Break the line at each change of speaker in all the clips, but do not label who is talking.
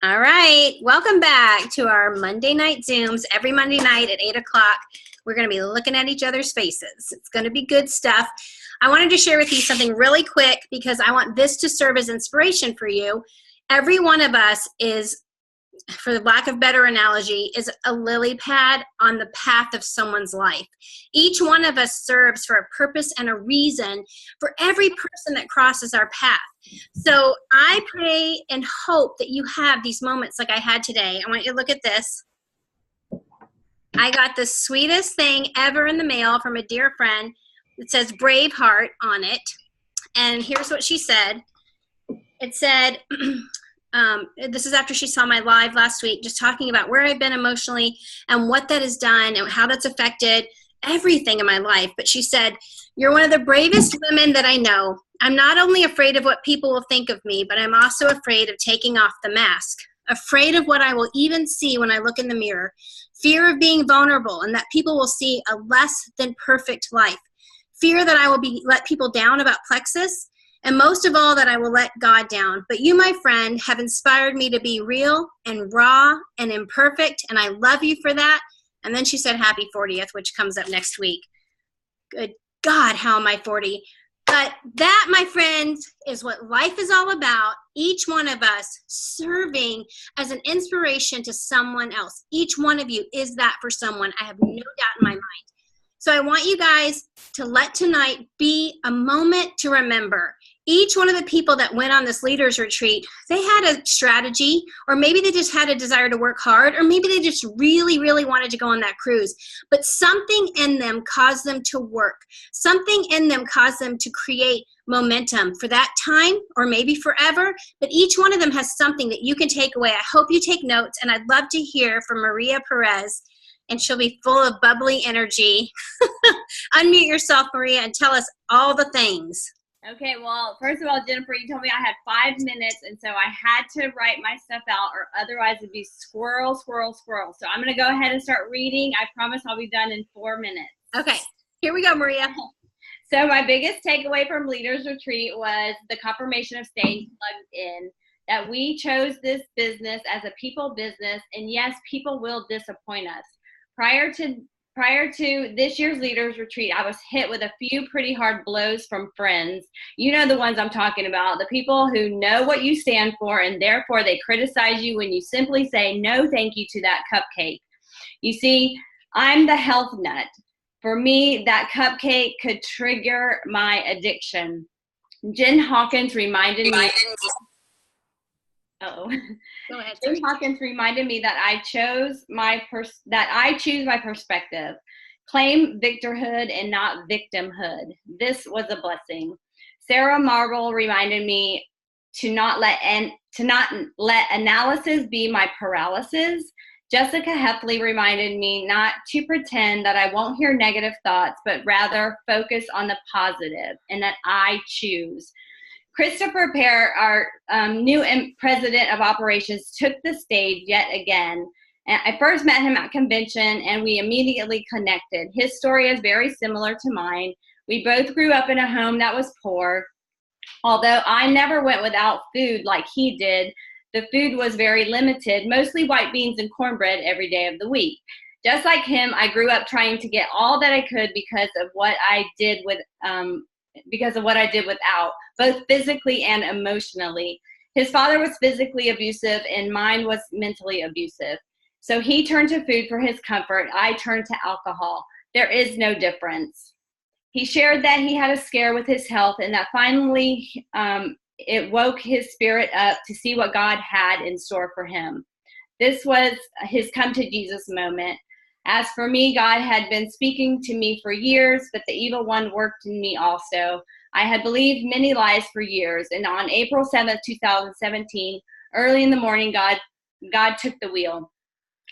All right, welcome back to our Monday night Zooms. Every Monday night at 8 o'clock, we're going to be looking at each other's faces. It's going to be good stuff. I wanted to share with you something really quick because I want this to serve as inspiration for you. Every one of us is, for the lack of better analogy, is a lily pad on the path of someone's life. Each one of us serves for a purpose and a reason for every person that crosses our path. So I pray and hope that you have these moments like I had today. I want you to look at this. I got the sweetest thing ever in the mail from a dear friend. It says Braveheart on it. And here's what she said. It said, this is after she saw my live last week, just talking about where I've been emotionally and what that has done and how that's affected everything in my life. But she said, "You're one of the bravest women that I know. I'm not only afraid of what people will think of me, but I'm also afraid of taking off the mask, afraid of what I will even see when I look in the mirror, fear of being vulnerable and that people will see a less than perfect life, fear that I will let people down about Plexus, and most of all, that I will let God down. But you, my friend, have inspired me to be real and raw and imperfect, and I love you for that." And then she said, "Happy 40th, which comes up next week. Good God, how am I 40? But that, my friends, is what life is all about. Each one of us serving as an inspiration to someone else. Each one of you is that for someone. I have no doubt in my mind. So I want you guys to let tonight be a moment to remember. Each one of the people that went on this leaders retreat, they had a strategy, or maybe they just had a desire to work hard, or maybe they just really, really wanted to go on that cruise. But something in them caused them to work. Something in them caused them to create momentum for that time, or maybe forever. But each one of them has something that you can take away. I hope you take notes, and I'd love to hear from Maria Perez, and she'll be full of bubbly energy. Unmute yourself, Maria, and tell us all the things.
Okay, well, first of all, Jennifer, you told me I had 5 minutes, and so I had to write my stuff out, or otherwise it'd be squirrel, squirrel, squirrel. So I'm going to go ahead and start reading. I promise I'll be done in 4 minutes.
Okay, here we go, Maria.
So my biggest takeaway from Leaders Retreat was the confirmation of staying plugged in, that we chose this business as a people business, and yes, people will disappoint us. Prior to this year's Leaders Retreat, I was hit with a few pretty hard blows from friends. You know the ones I'm talking about, the people who know what you stand for, and therefore they criticize you when you simply say no thank you to that cupcake. You see, I'm the health nut. For me, that cupcake could trigger my addiction. Jen Hawkins reminded me. Uh-oh.
Go ahead.
Jen Hawkins reminded me that I choose my perspective. Claim victorhood and not victimhood. This was a blessing. Sarah Marble reminded me to not let analysis be my paralysis. Jessica Heffley reminded me not to pretend that I won't hear negative thoughts, but rather focus on the positive and that I choose. Christopher Pear, our new president of operations, took the stage yet again. And I first met him at convention, and we immediately connected. His story is very similar to mine. We both grew up in a home that was poor. Although I never went without food like he did, the food was very limited, mostly white beans and cornbread every day of the week. Just like him, I grew up trying to get all that I could because of what I did without, both physically and emotionally. His father was physically abusive and mine was mentally abusive. So he turned to food for his comfort. I turned to alcohol. There is no difference. He shared that he had a scare with his health and that finally it woke his spirit up to see what God had in store for him. This was his come to Jesus moment. As for me, God had been speaking to me for years, but the evil one worked in me also. I had believed many lies for years, and on April 7th, 2017, early in the morning, God took the wheel.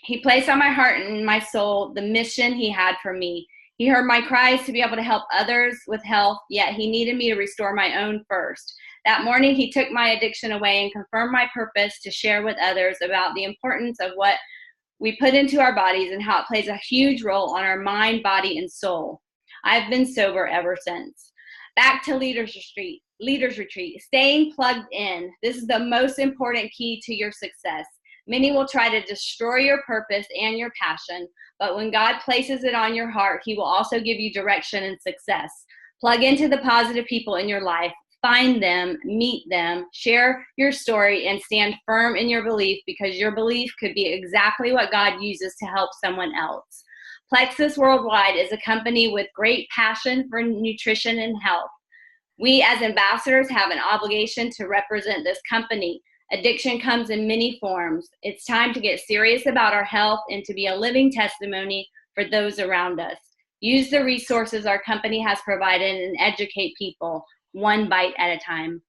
He placed on my heart and my soul the mission he had for me. He heard my cries to be able to help others with health, yet he needed me to restore my own first. That morning, he took my addiction away and confirmed my purpose to share with others about the importance of what we put into our bodies and how it plays a huge role on our mind, body, and soul. I've been sober ever since. Back to Leaders Retreat. Leaders Retreat, staying plugged in. This is the most important key to your success. Many will try to destroy your purpose and your passion, but when God places it on your heart, He will also give you direction and success. Plug into the positive people in your life. Find them, meet them, share your story, and stand firm in your belief, because your belief could be exactly what God uses to help someone else. Plexus Worldwide is a company with great passion for nutrition and health. We as ambassadors have an obligation to represent this company. Addiction comes in many forms. It's time to get serious about our health and to be a living testimony for those around us. Use the resources our company has provided and educate people, one bite at a time.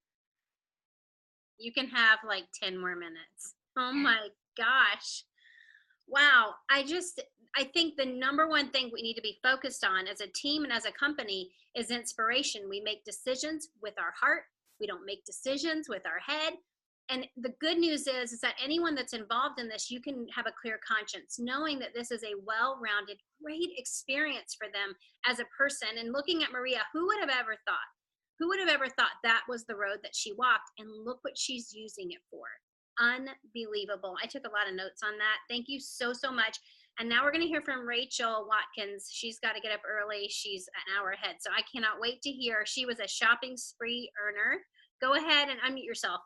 You can have like 10 more minutes. Oh my gosh. Wow. I think the number one thing we need to be focused on as a team and as a company is inspiration. We make decisions with our heart. We don't make decisions with our head. And the good news is that anyone that's involved in this, you can have a clear conscience, knowing that this is a well-rounded, great experience for them as a person. And looking at Maria, who would have ever thought? Who would have ever thought that was the road that she walked? And look what she's using it for. Unbelievable. I took a lot of notes on that. Thank you so, so much. And now we're going to hear from Rachel Watkins. She's got to get up early. She's an hour ahead. So I cannot wait to hear. She was a shopping spree earner. Go ahead and unmute yourself.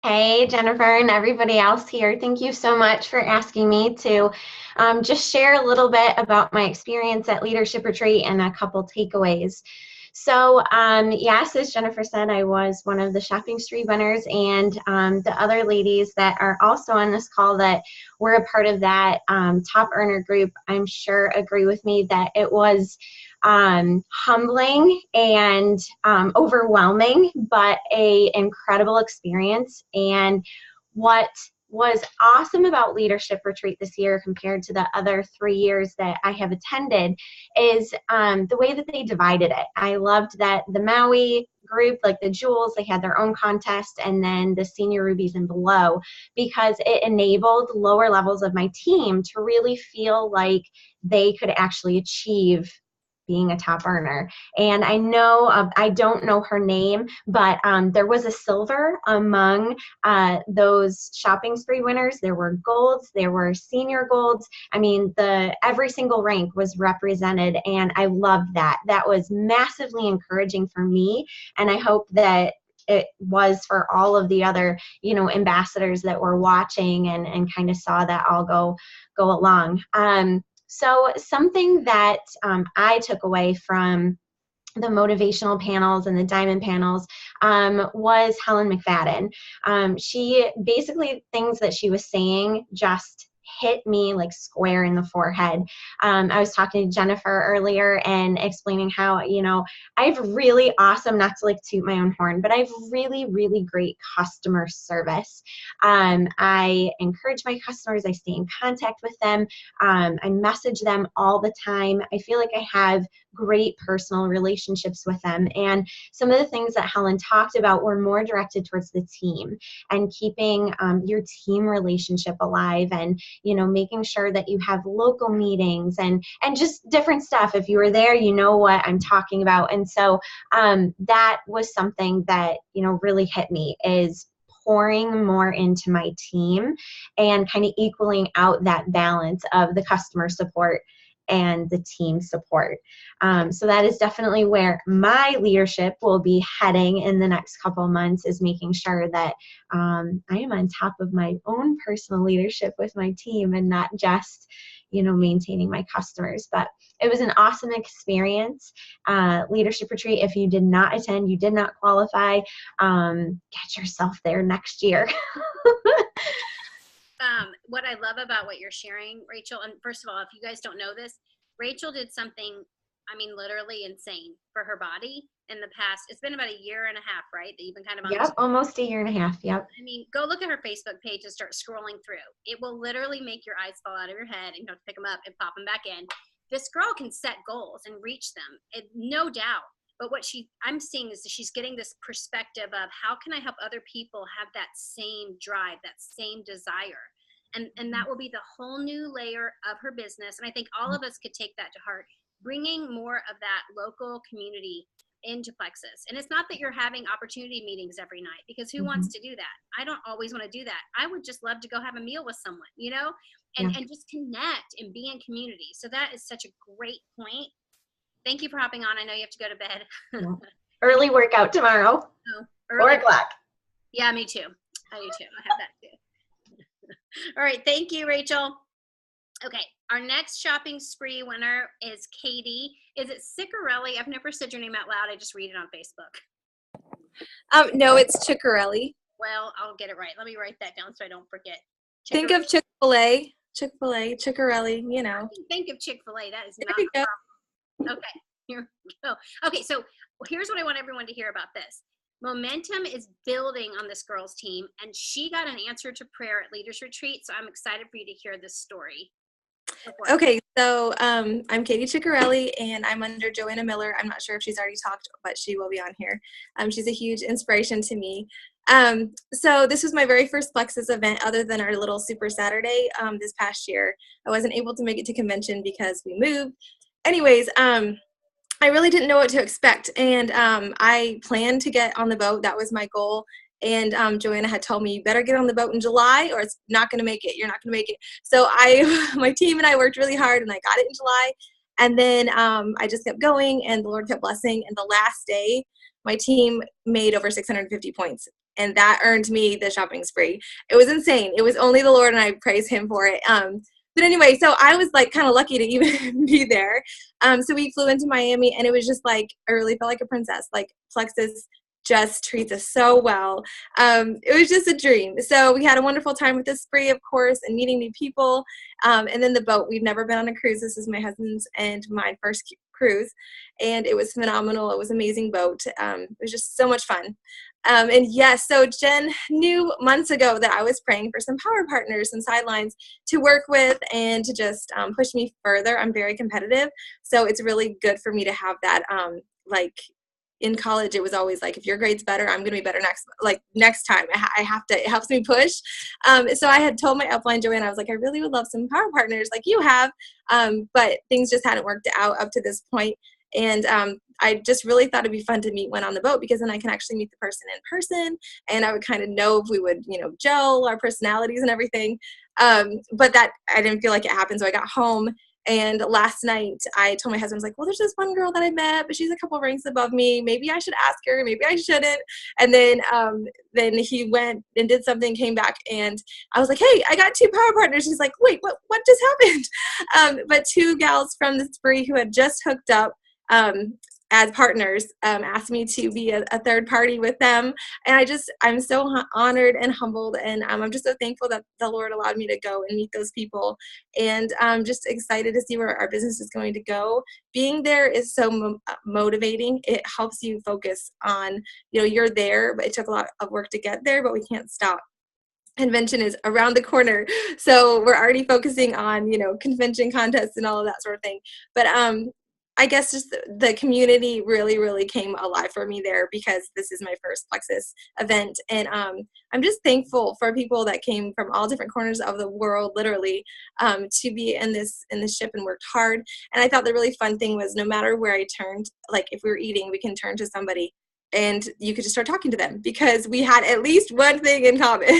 Hey, Jennifer and everybody else here. Thank you so much for asking me to just share a little bit about my experience at Leadership Retreat and a couple takeaways. So yes, as Jennifer said, I was one of the shopping spree winners, and the other ladies that are also on this call that were a part of that top earner group, I'm sure agree with me that it was humbling and overwhelming, but a incredible experience. And what was awesome about Leadership Retreat this year compared to the other 3 years that I have attended is the way that they divided it. I loved that the Maui group, like the Jewels, they had their own contest, and then the Senior Rubies and below, because it enabled lower levels of my team to really feel like they could actually achieve being a top earner. And I know, I don't know her name, but there was a silver among those shopping spree winners. There were golds, there were senior golds. I mean, every single rank was represented, and I loved that. That was massively encouraging for me, and I hope that it was for all of the other, ambassadors that were watching and kind of saw that all go along. So something that I took away from the motivational panels and the diamond panels was Helen McFadden. She basically, things that she was saying just hit me like square in the forehead. I was talking to Jennifer earlier and explaining how, I have really awesome, not to like toot my own horn, but I have really, really great customer service. I encourage my customers. I stay in contact with them. I message them all the time. I feel like I have great personal relationships with them. And some of the things that Helen talked about were more directed towards the team and keeping your team relationship alive, and making sure that you have local meetings and just different stuff. If you were there, you know what I'm talking about. And so that was something that really hit me, is pouring more into my team and kind of equaling out that balance of the customer support and the team support. So that is definitely where my leadership will be heading in the next couple of months, is making sure that I am on top of my own personal leadership with my team and not just, maintaining my customers. But it was an awesome experience. Leadership Retreat, if you did not attend, you did not qualify, get yourself there next year.
What I love about what you're sharing, Rachel, and first of all, if you guys don't know this, Rachel did something, literally insane for her body in the past. It's been about a year and a half, right? That you've been kind of on
Yep, almost a year and a half. Yep.
Go look at her Facebook page and start scrolling through. It will literally make your eyes fall out of your head, and you have to pick them up and pop them back in. This girl can set goals and reach them, no doubt. But what I'm seeing is that she's getting this perspective of, how can I help other people have that same drive, that same desire? And that will be the whole new layer of her business. And I think all of us could take that to heart, bringing more of that local community into Plexus. And it's not that you're having opportunity meetings every night, because who wants to do that? I don't always want to do that. I would just love to go have a meal with someone, you know, and just connect and be in community. So that is such a great point. Thank you for hopping on. I know you have to go to bed.
Yeah. Early workout tomorrow.
Oh,
4 o'clock.
Yeah, me too. I do too. I have that too. All right. Thank you, Rachel. Okay. Our next shopping spree winner is Katie. Is it Ciccarelli? I've never said your name out loud. I just read it on Facebook.
No, it's Ciccarelli.
Well, I'll get it right. Let me write that down so I don't forget.
Think of Chick-fil-A, Ciccarelli, you know.
I can think of Chick-fil-A. That is
There
not
you
a
go.
problem. Okay, here we go. Okay, so here's what I want everyone to hear about this. Momentum is building on this girl's team, and she got an answer to prayer at Leaders Retreat, so I'm excited for you to hear this story.
Okay, so I'm Katie Ciccarelli, and I'm under Joanna Miller. I'm not sure if she's already talked, but she will be on here. She's a huge inspiration to me. So this was my very first Plexus event other than our little Super Saturday this past year. I wasn't able to make it to convention because we moved. Anyways, I really didn't know what to expect, and I planned to get on the boat. That was my goal. And Joanna had told me, you better get on the boat in July or it's not going to make it. You're not going to make it. So my team and I worked really hard, and I got it in July. And then I just kept going, and the Lord kept blessing. And the last day, my team made over 650 points. And that earned me the shopping spree. It was insane. It was only the Lord, and I praise him for it. But anyway, so I was like kind of lucky to even be there. So we flew into Miami, and it was just like, I really felt like a princess. Like Plexus just treats us so well. It was just a dream. So we had a wonderful time with this spree, of course, and meeting new people. And then the boat, we've never been on a cruise. This is my husband's and my first cruise. And it was phenomenal. It was an amazing boat. It was just so much fun. And yes, so Jen knew months ago that I was praying for some power partners, some sidelines to work with and to just push me further. I'm very competitive. So it's really good for me to have that, in college, it was always like, if your grade's better, I'm going to be better next time. I have to, it helps me push. So I had told my upline, Joanna, I was like, I really would love some power partners like you have. But things just hadn't worked out up to this point. And I just really thought it'd be fun to meet one on the boat, because then I can actually meet the person in person, and I would kind of know if we would, gel our personalities and everything. But that, I didn't feel like it happened. So I got home. And last night I told my husband, I was like, well, there's this one girl that I met, but she's a couple ranks above me. Maybe I should ask her. Maybe I shouldn't. And then he went and did something, came back, and I was like, hey, I got 2 power partners. He's like, wait, what just happened? But 2 gals from the spree who had just hooked up as partners asked me to be a third party with them. And I'm so honored and humbled, and I'm just so thankful that the Lord allowed me to go and meet those people. And I'm just excited to see where our business is going to go. Being there is so motivating. It helps you focus on, you're there, but it took a lot of work to get there, but we can't stop. Convention is around the corner, so we're already focusing on, convention contests and all of that sort of thing. But I guess just the community really, really came alive for me there, because this is my first Plexus event. And I'm just thankful for people that came from all different corners of the world, literally, to be in this ship and worked hard. And I thought the really fun thing was, no matter where I turned, like if we were eating, we can turn to somebody and you could just start talking to them, because we had at least one thing in common,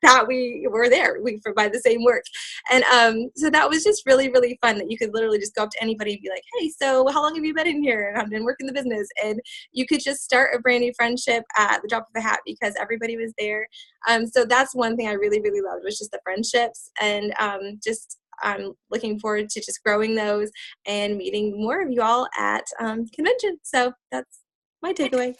that we were there, we provide the same work. And so that was just really, really fun, that you could literally just go up to anybody and be like, hey, so how long have you been in here? And I've been working the business. And you could just start a brand new friendship at the drop of a hat, because everybody was there. So that's one thing I really, really loved, was just the friendships. And I'm looking forward to just growing those and meeting more of you all at convention. So that's my takeaway.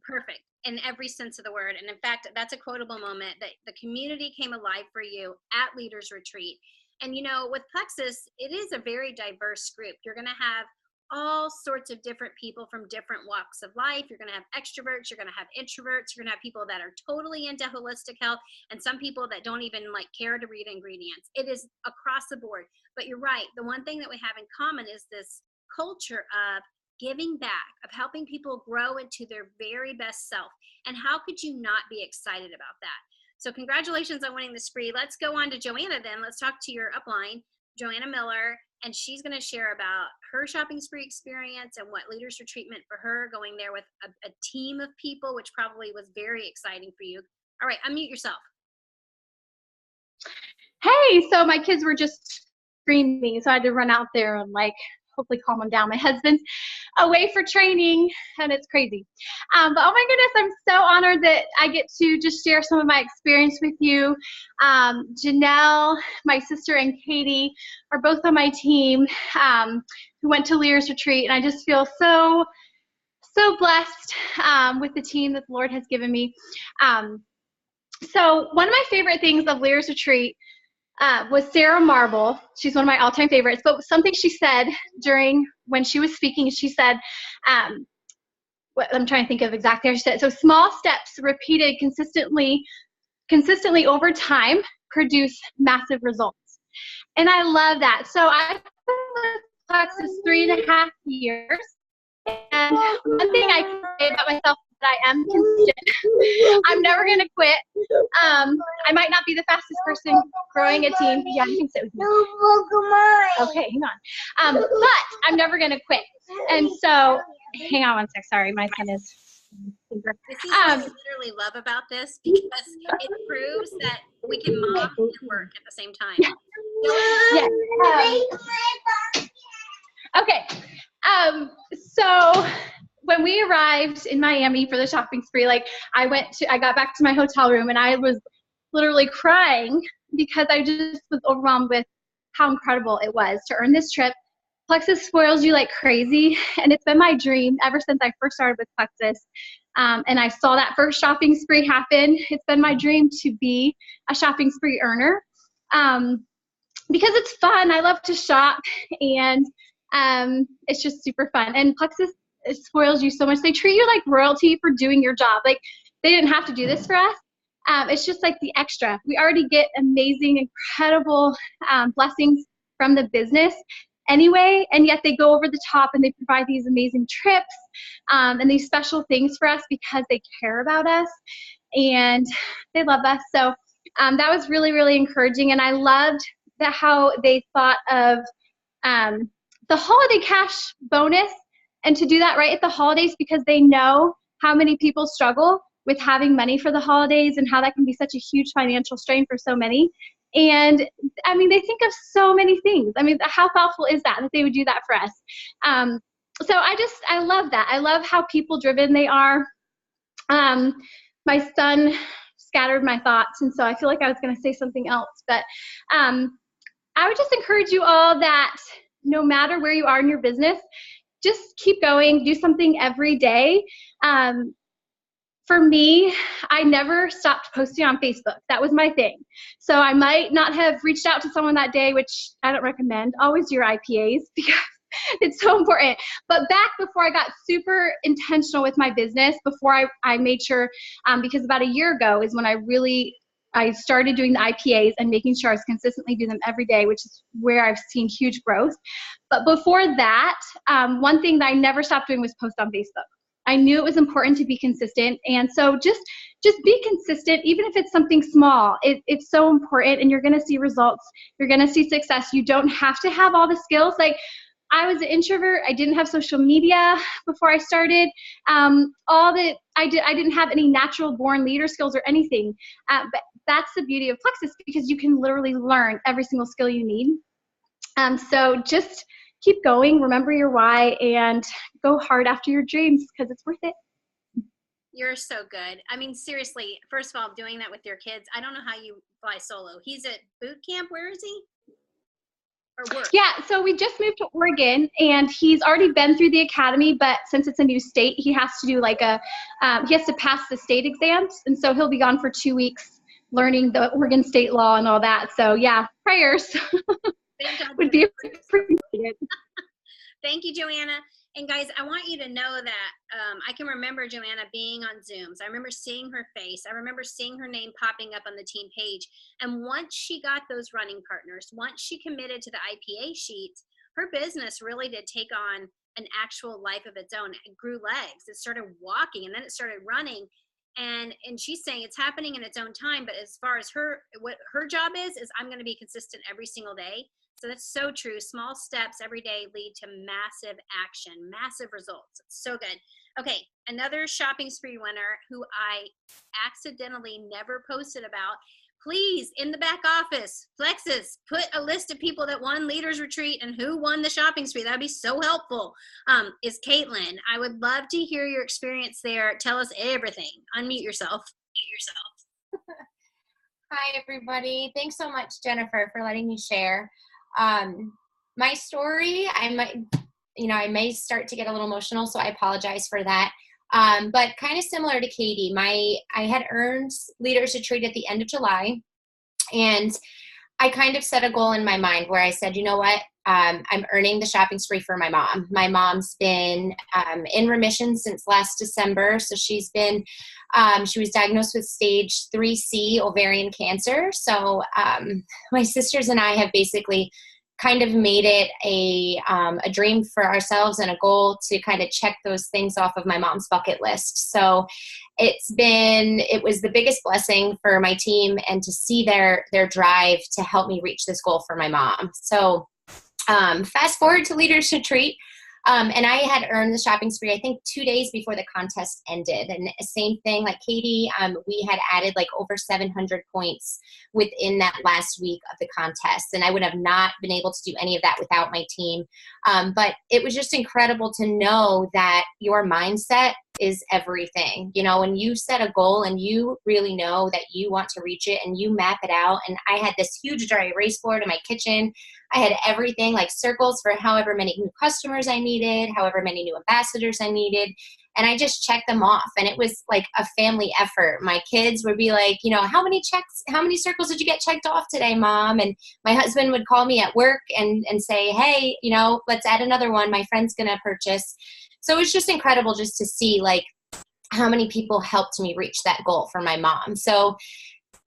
Perfect, in every sense of the word. And in fact, that's a quotable moment, that the community came alive for you at Leaders Retreat. And with Plexus, it is a very diverse group. You're going to have all sorts of different people from different walks of life. You're going to have extroverts, you're going to have introverts, you're going to have people that are totally into holistic health, and some people that don't even care to read ingredients. It is across the board. But you're right, the one thing that we have in common is this culture of giving back, of helping people grow into their very best self. And how could you not be excited about that? So congratulations on winning the spree. Let's go on to Joanna then. Let's talk to your upline, Joanna Miller. and she's going to share about her shopping spree experience and what Leaders Retreat meant for her, going there with a team of people, which probably was very exciting for you. All right, unmute yourself.
Hey, so my kids were just screaming, so I had to run out there and hopefully calm them down. My husband's away for training, and it's crazy. But oh my goodness, I'm so honored that I get to just share some of my experience with you. Janelle, my sister, and Katie are both on my team who went to Leaders Retreat, and I just feel so blessed with the team that the Lord has given me. So one of my favorite things of Leaders Retreat was Sarah Marble. She's one of my all-time favorites. But something she said when she was speaking, she said, I'm trying to think of exactly how she said it. So small steps repeated consistently over time produce massive results. And I love that. So I've been with Plexus 3.5 years. And one thing I can say about myself is that I am consistent. I'm never going to quit. I might not be the fastest person growing a team. Yeah, you can sit with me. Okay, hang on. But I'm never going to quit. And so, hang on one sec. Sorry, my son is.
This is what I literally love about this, because it proves that we can mom and work at the same time.
Yeah. Okay. So when we arrived in Miami for the shopping spree, I got back to my hotel room and I was literally crying because I just was overwhelmed with how incredible it was to earn this trip. Plexus spoils you like crazy, and it's been my dream ever since I first started with Plexus. And I saw that first shopping spree happen. It's been my dream to be a shopping spree earner because it's fun. I love to shop, and it's just super fun. And Plexus, it spoils you so much. They treat you like royalty for doing your job. They didn't have to do this for us. It's just like the extra. We already get amazing, incredible blessings from the business anyway, and yet they go over the top and they provide these amazing trips and these special things for us because they care about us and they love us. So that was really, really encouraging. And I loved how they thought of the holiday cash bonus, and to do that right at the holidays, because they know how many people struggle with having money for the holidays and how that can be such a huge financial strain for so many. And I mean, they think of so many things. I mean, how thoughtful is that they would do that for us? So I love that. I love how people driven they are. My son scattered my thoughts, and so I feel like I was going to say something else, but I would just encourage you all that no matter where you are in your business, just keep going, do something every day. For me, I never stopped posting on Facebook. That was my thing. So I might not have reached out to someone that day, which I don't recommend. Always do your IPAs because it's so important. But back before I got super intentional with my business, before I made sure, because about a year ago is when I started doing the IPAs and making sure I was consistently doing them every day, which is where I've seen huge growth. But before that, one thing that I never stopped doing was post on Facebook. I knew it was important to be consistent. And so just be consistent, even if it's something small. It's so important, and you're going to see results. You're going to see success. You don't have to have all the skills. Like, I was an introvert. I didn't have social media before I started. I didn't have any natural born leader skills or anything. But that's the beauty of Plexus, because you can literally learn every single skill you need. So just keep going, remember your why, and go hard after your dreams, because it's worth it.
You're so good. I mean, seriously, first of all, doing that with your kids, I don't know how you fly solo. He's at boot camp. Where is he? Or work?
Yeah, so we just moved to Oregon, and he's already been through the academy, but since it's a new state, he has to do he has to pass the state exams, and so he'll be gone for 2 weeks learning the Oregon state law and all that. So yeah, prayers would be appreciated.
Thank you, Joanna. And guys, I want you to know that I can remember Joanna being on Zooms. I remember seeing her face. I remember seeing her name popping up on the team page. And once she got those running partners, once she committed to the IPA sheets, her business really did take on an actual life of its own. It grew legs. It started walking, and then it started running. And she's saying it's happening in its own time, but as far as what her job is I'm going to be consistent every single day. So that's so true. Small steps every day lead to massive action, massive results. It's so good. Okay, another shopping spree winner who I accidentally never posted about. Please, in the back office, Plexus, put a list of people that won Leaders Retreat and who won the shopping spree. That'd be so helpful. Is Caitlin. I would love to hear your experience there. Tell us everything. Unmute yourself.
Hi, everybody. Thanks so much, Jennifer, for letting me share. My story, I may start to get a little emotional, so I apologize for that. But kind of similar to Katie, I had earned Leaders Retreat at the end of July, and I kind of set a goal in my mind where I said, you know what, I'm earning the shopping spree for my mom. My mom's been in remission since last December, so she's been, she was diagnosed with stage 3C ovarian cancer. So my sisters and I have basically kind of made it a dream for ourselves and a goal to kind of check those things off of my mom's bucket list. So it was the biggest blessing for my team, and to see their drive to help me reach this goal for my mom. So fast forward to Leaders Retreat. And I had earned the shopping spree, I think 2 days before the contest ended. And same thing, like Katie, we had added like over 700 points within that last week of the contest. And I would have not been able to do any of that without my team. But it was just incredible to know that your mindset is everything. You know, when you set a goal and you really know that you want to reach it and you map it out. And I had this huge dry erase board in my kitchen. I had everything, like circles for however many new customers I needed, however many new ambassadors I needed. And I just checked them off. And it was like a family effort. My kids would be like, you know, how many circles did you get checked off today, Mom? And my husband would call me at work and say, hey, you know, let's add another one. My friend's going to purchase. So it was just incredible just to see like how many people helped me reach that goal for my mom. So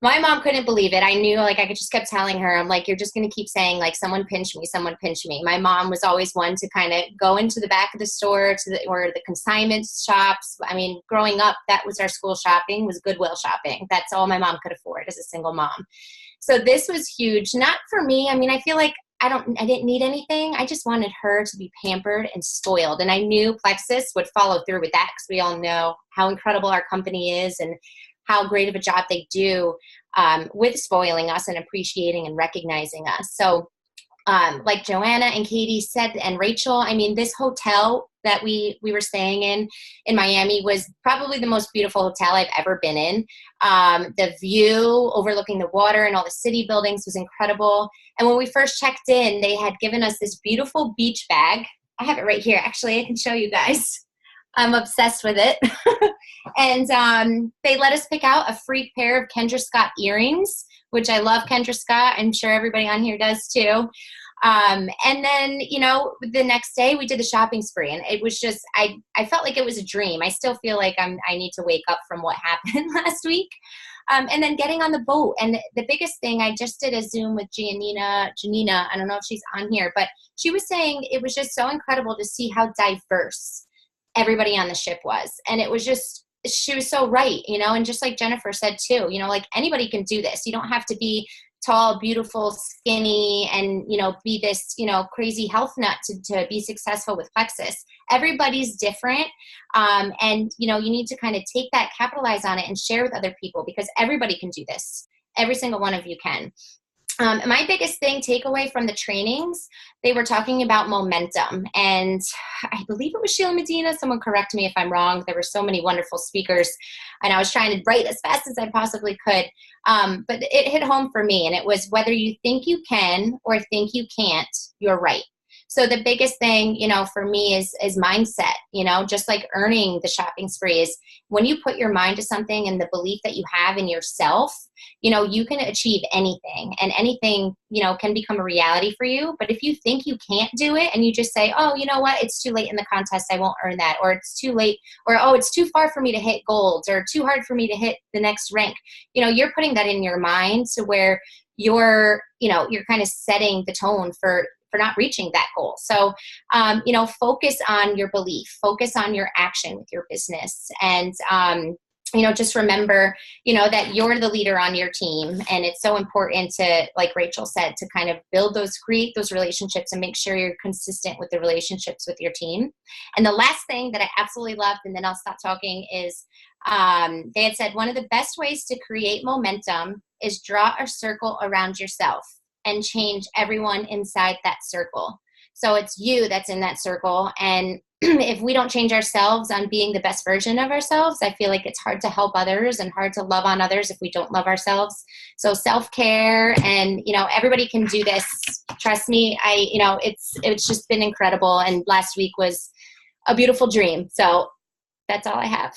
my mom couldn't believe it. I knew, like, I just kept telling her, I'm like, you're just going to keep saying, like, someone pinch me, someone pinch me. My mom was always one to kind of go into the back of the store or the consignment shops. I mean, growing up, that was our school shopping, was Goodwill shopping. That's all my mom could afford as a single mom. So this was huge, not for me. I mean, I feel like I didn't need anything. I just wanted her to be pampered and spoiled. And I knew Plexus would follow through with that, because we all know how incredible our company is and how great of a job they do with spoiling us and appreciating and recognizing us. So like Joanna and Katie said, and Rachel, I mean, this hotel that we were staying in Miami was probably the most beautiful hotel I've ever been in. The view overlooking the water and all the city buildings was incredible. And when we first checked in, they had given us this beautiful beach bag. I have it right here. Actually, I can show you guys. I'm obsessed with it. And they let us pick out a free pair of Kendra Scott earrings, which I love Kendra Scott. I'm sure everybody on here does too. And then, you know, the next day we did the shopping spree, and it was just, I felt like it was a dream. I still feel like I need to wake up from what happened last week. And then getting on the boat. And the biggest thing, I just did a Zoom with Janina. I don't know if she's on here, but she was saying it was just so incredible to see how diverse everybody on the ship was. And it was just, she was so right, you know, and just like Jennifer said too, you know, like anybody can do this. You don't have to be tall, beautiful, skinny, and, you know, be this, you know, crazy health nut to be successful with Plexus. Everybody's different. And, you know, you need to kind of take that, capitalize on it, and share with other people, because everybody can do this. Every single one of you can. My biggest takeaway from the trainings, they were talking about momentum. And I believe it was Sheila Medina. Someone correct me if I'm wrong. There were so many wonderful speakers, and I was trying to write as fast as I possibly could. But it hit home for me, and it was, whether you think you can or think you can't, you're right. So the biggest thing, you know, for me is mindset, you know, just like earning the shopping spree is when you put your mind to something and the belief that you have in yourself, you know, you can achieve anything, and anything, you know, can become a reality for you. But if you think you can't do it and you just say, oh, you know what, it's too late in the contest, I won't earn that, or it's too late, or, oh, it's too far for me to hit golds, or too hard for me to hit the next rank, you know, you're putting that in your mind to where you're, you know, you're kind of setting the tone for not reaching that goal. So, you know, focus on your belief, focus on your action with your business. And, just remember, that you're the leader on your team. And it's so important to, like Rachel said, to kind of create those relationships and make sure you're consistent with the relationships with your team. And the last thing that I absolutely loved, and then I'll stop talking, is they had said one of the best ways to create momentum is draw a circle around yourself and change everyone inside that circle. So it's you that's in that circle. And if we don't change ourselves on being the best version of ourselves, I feel like it's hard to help others and hard to love on others if we don't love ourselves. So self-care, and, everybody can do this. Trust me. It's just been incredible. And last week was a beautiful dream. So that's all I have.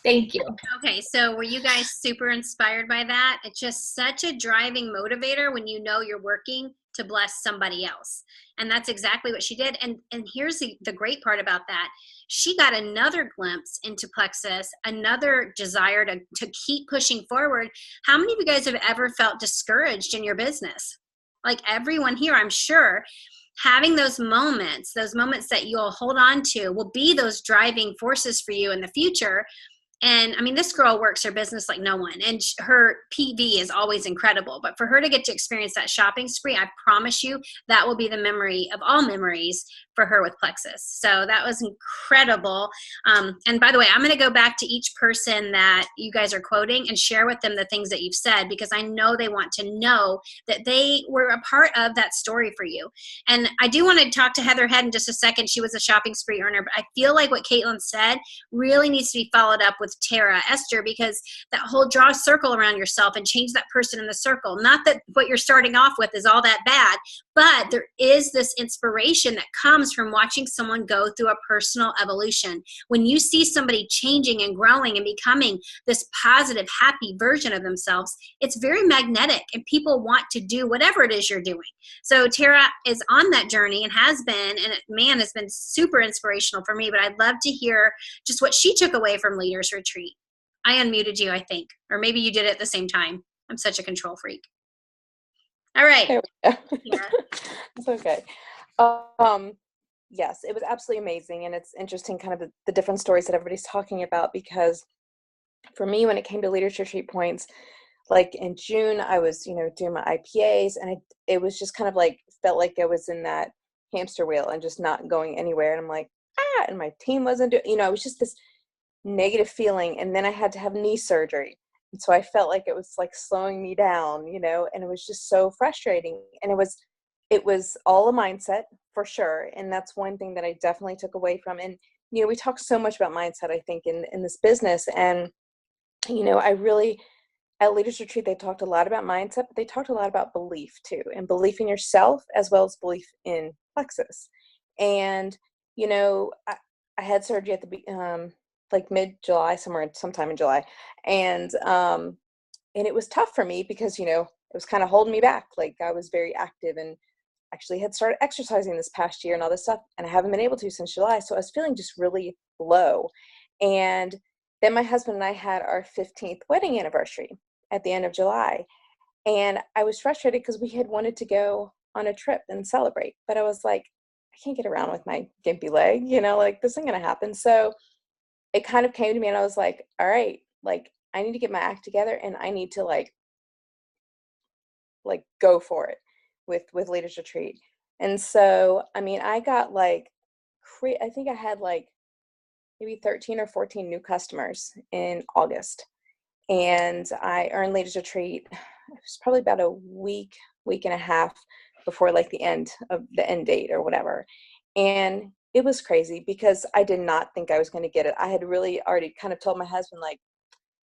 Thank you.
Okay, so were you guys super inspired by that? It's just such a driving motivator when you're working to bless somebody else. And that's exactly what she did. And here's the great part about that. She got another glimpse into Plexus, another desire to keep pushing forward. How many of you guys have ever felt discouraged in your business? Like everyone here, I'm sure, having those moments that you'll hold on to will be those driving forces for you in the future. And I mean, this girl works her business like no one, and her PV is always incredible. But for her to get to experience that shopping spree, I promise you that will be the memory of all memories for her with Plexus. So that was incredible. And by the way, I'm going to go back to each person that you guys are quoting and share with them the things that you've said, because I know they want to know that they were a part of that story for you. And I do want to talk to Heather Head in just a second. She was a shopping spree earner, but I feel like what Caitlin said really needs to be followed up with Tara Esther, because that whole draw a circle around yourself and change that person in the circle. Not that what you're starting off with is all that bad, but there is this inspiration that comes from watching someone go through a personal evolution. When you see somebody changing and growing and becoming this positive, happy version of themselves, it's very magnetic, and people want to do whatever it is you're doing. So Tara is on that journey and has been, and man, has been super inspirational for me. But I'd love to hear just what she took away from Leaders Retreat. I unmuted you, I think, or maybe you did it at the same time. I'm such a control freak. All right.
There we go. It's okay. Yes, it was absolutely amazing. And it's interesting kind of the different stories that everybody's talking about, because for me, when it came to Leadership Retreat points, like in June, I was, doing my IPAs, and it was just kind of like, felt like I was in that hamster wheel and just not going anywhere. And I'm like, and my team wasn't doing, it was just this negative feeling. And then I had to have knee surgery. And so I felt like it was like slowing me down, and it was just so frustrating. And it was all a mindset for sure. And that's one thing that I definitely took away from. And, we talk so much about mindset, I think, in this business. And, I really, at Leaders Retreat, they talked a lot about mindset, but they talked a lot about belief too, and belief in yourself as well as belief in Plexus. And, I had surgery at the like mid-July, sometime in July. And it was tough for me because, it was kind of holding me back. Like I was very active and actually had started exercising this past year and all this stuff, and I haven't been able to since July. So I was feeling just really low. And then my husband and I had our 15th wedding anniversary at the end of July. And I was frustrated because we had wanted to go on a trip and celebrate, but I was like, I can't get around with my gimpy leg, like this isn't going to happen. So it kind of came to me, and I was like, all right, like I need to get my act together, and I need to like go for it with Leaders Retreat. And so, I mean, I got like, I think I had like maybe 13 or 14 new customers in August. And I earned Leaders Retreat, it was probably about a week and a half before like the end date or whatever. And it was crazy because I did not think I was going to get it. I had really already kind of told my husband, like,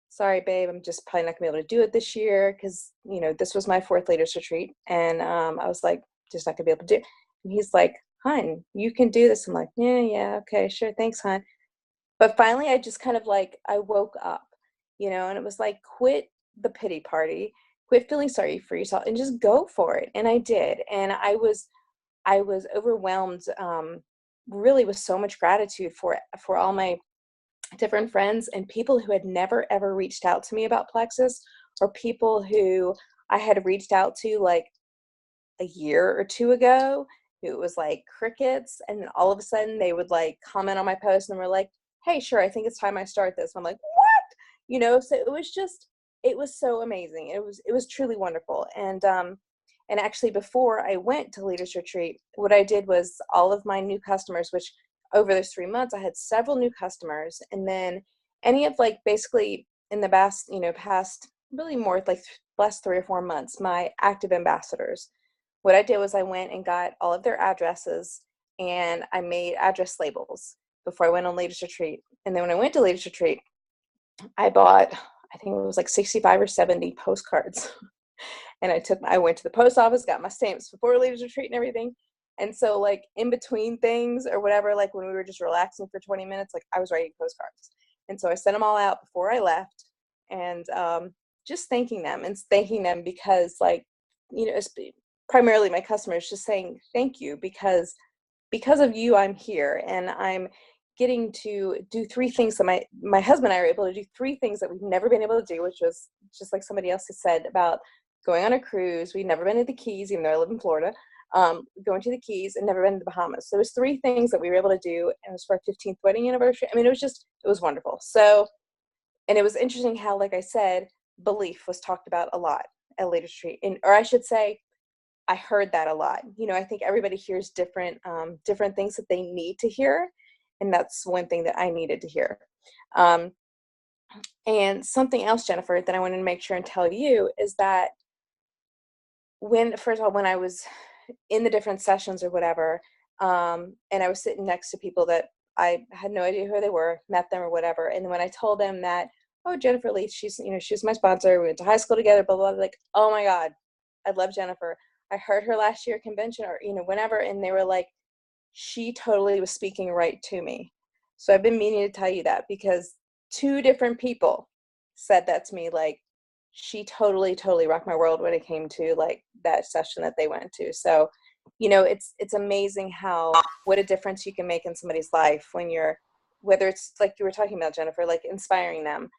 sorry, babe, I'm just probably not going to be able to do it this year because, this was my 4th Leaders Retreat. And I was like, just not going to be able to do it. And he's like, hon, you can do this. I'm like, yeah, okay, sure. Thanks, hon. But finally, I just kind of like, I woke up, and it was like, quit the pity party, quit feeling sorry for yourself, and just go for it. And I did. And I was overwhelmed, really with so much gratitude for all my different friends and people who had never, ever reached out to me about Plexus, or people who I had reached out to like a year or 2 ago, who it was like crickets. And then all of a sudden they would like comment on my post and were like, hey, sure, I think it's time I start this. I'm like, what? you know, so it was so amazing. It was truly wonderful. And actually before I went to Leaders Retreat, what I did was all of my new customers, which over those 3 months, I had several new customers. And then any of like basically in the past, past really more like last 3 or 4 months, my active ambassadors, what I did was I went and got all of their addresses and I made address labels before I went on Leaders Retreat. And then when I went to Leaders Retreat, I bought, I think it was like 65 or 70 postcards. And I went to the post office, got my stamps before Leaders Retreat and everything. And so like in between things or whatever, like when we were just relaxing for 20 minutes, like I was writing postcards. And so I sent them all out before I left, and just thanking them because like, it's primarily my customers, just saying thank you because of you, I'm here, and I'm getting to do 3 things that my husband and I are able to do 3 things that we've never been able to do, which was just like somebody else has said about going on a cruise. We'd never been to the Keys, even though I live in Florida, going to the Keys, and never been to the Bahamas. So it was 3 things that we were able to do, and it was for our 15th wedding anniversary. I mean, it was wonderful. So, and it was interesting how, like I said, belief was talked about a lot at Leaders Retreat, or I should say, I heard that a lot. I think everybody hears different things that they need to hear, and that's one thing that I needed to hear. And something else, Jennifer, that I wanted to make sure and tell you is that first of all, when I was in the different sessions or whatever, and I was sitting next to people that I had no idea who they were, met them or whatever, and when I told them that, oh, Jennifer Lee, she's my sponsor, we went to high school together, blah, blah, blah, like, oh my God, I love Jennifer. I heard her last year at convention or, whenever, and they were like, she totally was speaking right to me. So I've been meaning to tell you that because 2 different people said that to me, like, she totally, totally rocked my world when it came to like that session that they went to. So, it's amazing what a difference you can make in somebody's life when whether it's like you were talking about, Jennifer, like inspiring them,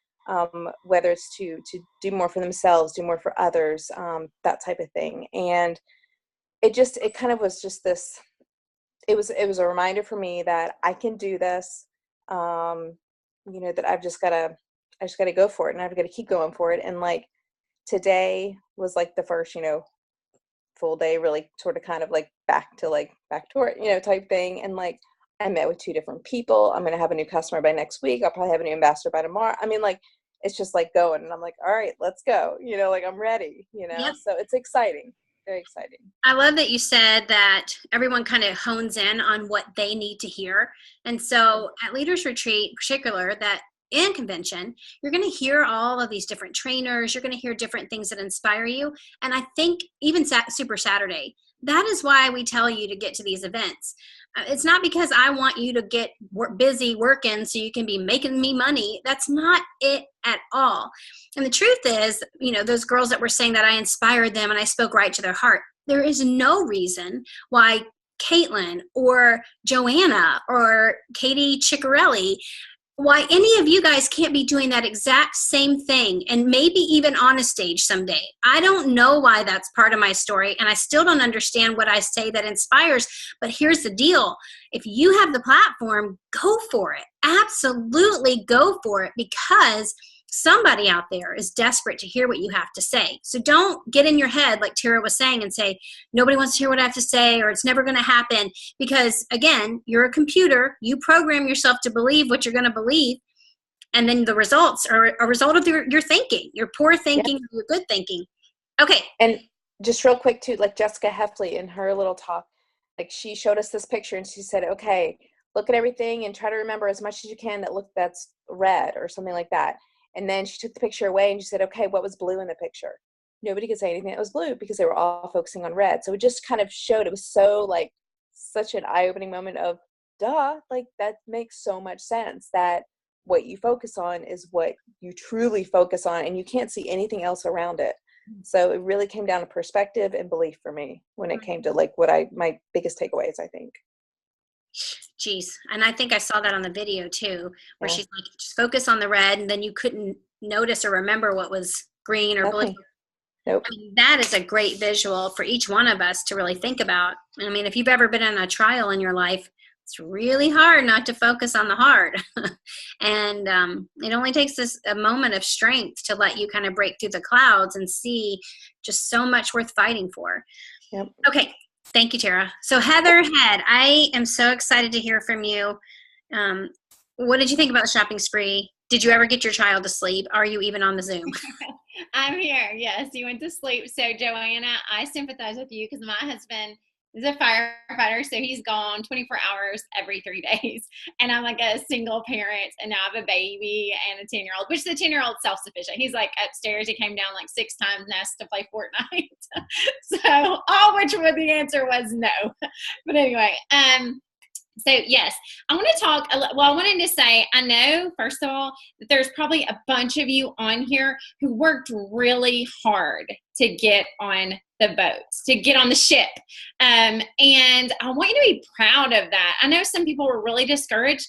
whether it's to do more for themselves, do more for others, that type of thing. And it kind of was just this, it was a reminder for me that I can do this, that I just gotta go for it, and I've got to keep going for it. And like today was like the first, full day, really sort of kind of like back to work, type thing. And like I met with 2 different people. I'm going to have a new customer by next week. I'll probably have a new ambassador by tomorrow. I mean, like, it's just like going, and I'm like, all right, let's go. Like I'm ready,
Yep.
So it's exciting. Very exciting.
I love that you said that everyone kind of hones in on what they need to hear. And so at Leaders Retreat in particular, that in convention, you're going to hear all of these different trainers. You're going to hear different things that inspire you. And I think even Super Saturday, that is why we tell you to get to these events. It's not because I want you to get busy working so you can be making me money. That's not it at all. And the truth is, those girls that were saying that I inspired them and I spoke right to their heart, there is no reason why Caitlin or Joanna or Katie Ciccarelli, why any of you guys can't be doing that exact same thing and maybe even on a stage someday. I don't know why that's part of my story, and I still don't understand what I say that inspires, but here's the deal. If you have the platform, go for it. Absolutely go for it, because somebody out there is desperate to hear what you have to say. So don't get in your head, like Tara was saying, and say, nobody wants to hear what I have to say, or it's never going to happen. Because again, you're a computer. You program yourself to believe what you're going to believe. And then the results are a result of your thinking, your poor thinking, your good thinking. Okay.
And just real quick too, like Jessica Heffley in her little talk, like she showed us this picture and she said, okay, look at everything and try to remember as much as you can that's red or something like that. And then she took the picture away and she said, okay, what was blue in the picture? Nobody could say anything that was blue because they were all focusing on red. So it just kind of showed, it was so like such an eye-opening moment of, duh, like that makes so much sense, that what you focus on is what you truly focus on, and you can't see anything else around it. So it really came down to perspective and belief for me when it came to like my biggest takeaways, I think.
Geez. And I think I saw that on the video too, where she's like, just focus on the red, and then you couldn't notice or remember what was green or blue.
Nope.
I mean, that is a great visual for each one of us to really think about. I mean, if you've ever been in a trial in your life, it's really hard not to focus on the hard. And it only takes a moment of strength to let you kind of break through the clouds and see just so much worth fighting for.
Yep.
Okay. Thank you, Tara. So Heather Head, I am so excited to hear from you. What did you think about the shopping spree? Did you ever get your child to sleep? Are you even on the Zoom?
I'm here. Yes, you went to sleep. So Joanna, I sympathize with you because my husband is a firefighter, so he's gone 24 hours every 3 days. And I'm like a single parent, and now I have a baby and a 10-year-old, which the 10-year-old self-sufficient. He's like upstairs. He came down like 6 times Nest to play Fortnite. So all which the answer was no. But anyway, so yes, I want to talk, well, I wanted to say, I know, first of all, that there's probably a bunch of you on here who worked really hard to get on the boats, to get on the ship. And I want you to be proud of that. I know some people were really discouraged,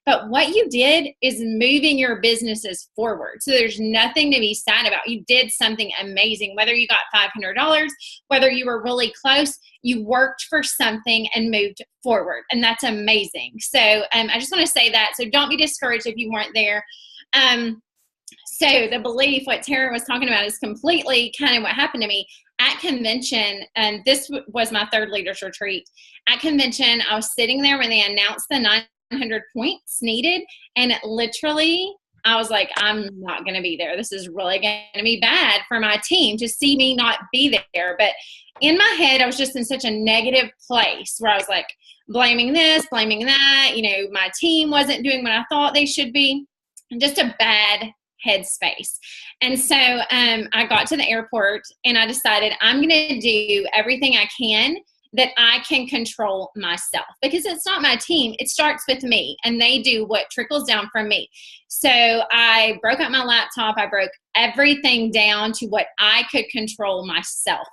but what you did is moving your businesses forward. So there's nothing to be sad about. You did something amazing, whether you got $500, whether you were really close, you worked for something and moved forward. And that's amazing. So I just want to say that. So don't be discouraged if you weren't there. So the belief, what Tara was talking about, is completely kind of what happened to me at convention. And this was my 3rd leaders retreat. At convention, I was sitting there when they announced the 900 points needed. And literally, I was like, I'm not going to be there. This is really going to be bad for my team to see me not be there. But in my head, I was just in such a negative place where I was like blaming this, blaming that. You know, my team wasn't doing what I thought they should be. Just a bad headspace. And so I got to the airport and I decided I'm going to do everything I can that I can control myself, because it's not my team. It starts with me, and they do what trickles down from me. So I broke up my laptop. I broke everything down to what I could control myself.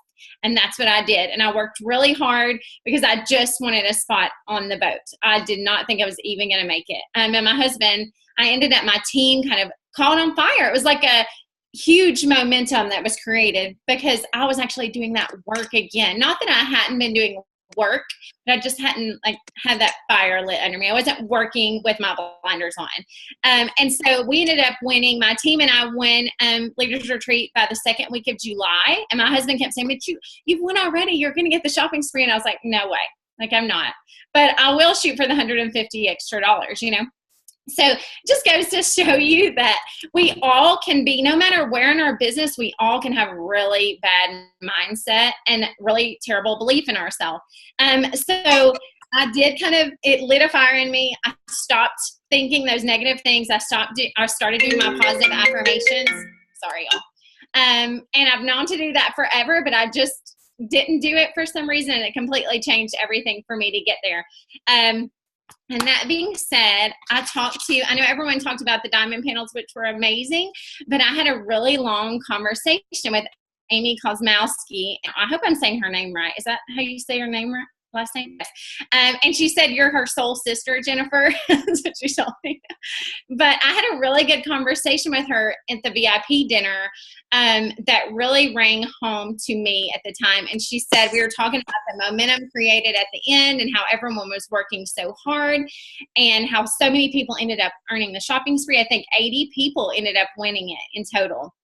And that's what I did. And I worked really hard because I just wanted a spot on the boat. I did not think I was even going to make it. And my husband, I ended up, my team kind of caught on fire. It was like a huge momentum that was created because I was actually doing that work again. Not that I hadn't been doing work, but I just hadn't had that fire lit under me. I wasn't working with my blinders on. And so we ended up winning. My team and I won Leaders Retreat by the 2nd week of July. And my husband kept saying, but you've won already. You're going to get the shopping spree. And I was like, no way. I'm not. But I will shoot for the $150 extra, you know. So it just goes to show you that we all can be, no matter where in our business, we all can have really bad mindset and really terrible belief in ourselves. So I did it lit a fire in me. I stopped thinking those negative things. I started doing my positive affirmations. Sorry, y'all. And I've known to do that forever, but I just didn't do it for some reason. And it completely changed everything for me to get there. And that being said, I know everyone talked about the diamond panels, which were amazing, but I had a really long conversation with Amy Kozmowski. I hope I'm saying her name right. Is that how you say her name right? Last name? Yes. And she said, you're her soul sister, Jennifer. That's what she told me. But I had a really good conversation with her at the VIP dinner that really rang home to me at the time. And she said, we were talking about the momentum created at the end and how everyone was working so hard and how so many people ended up earning the shopping spree. I think 80 people ended up winning it in total.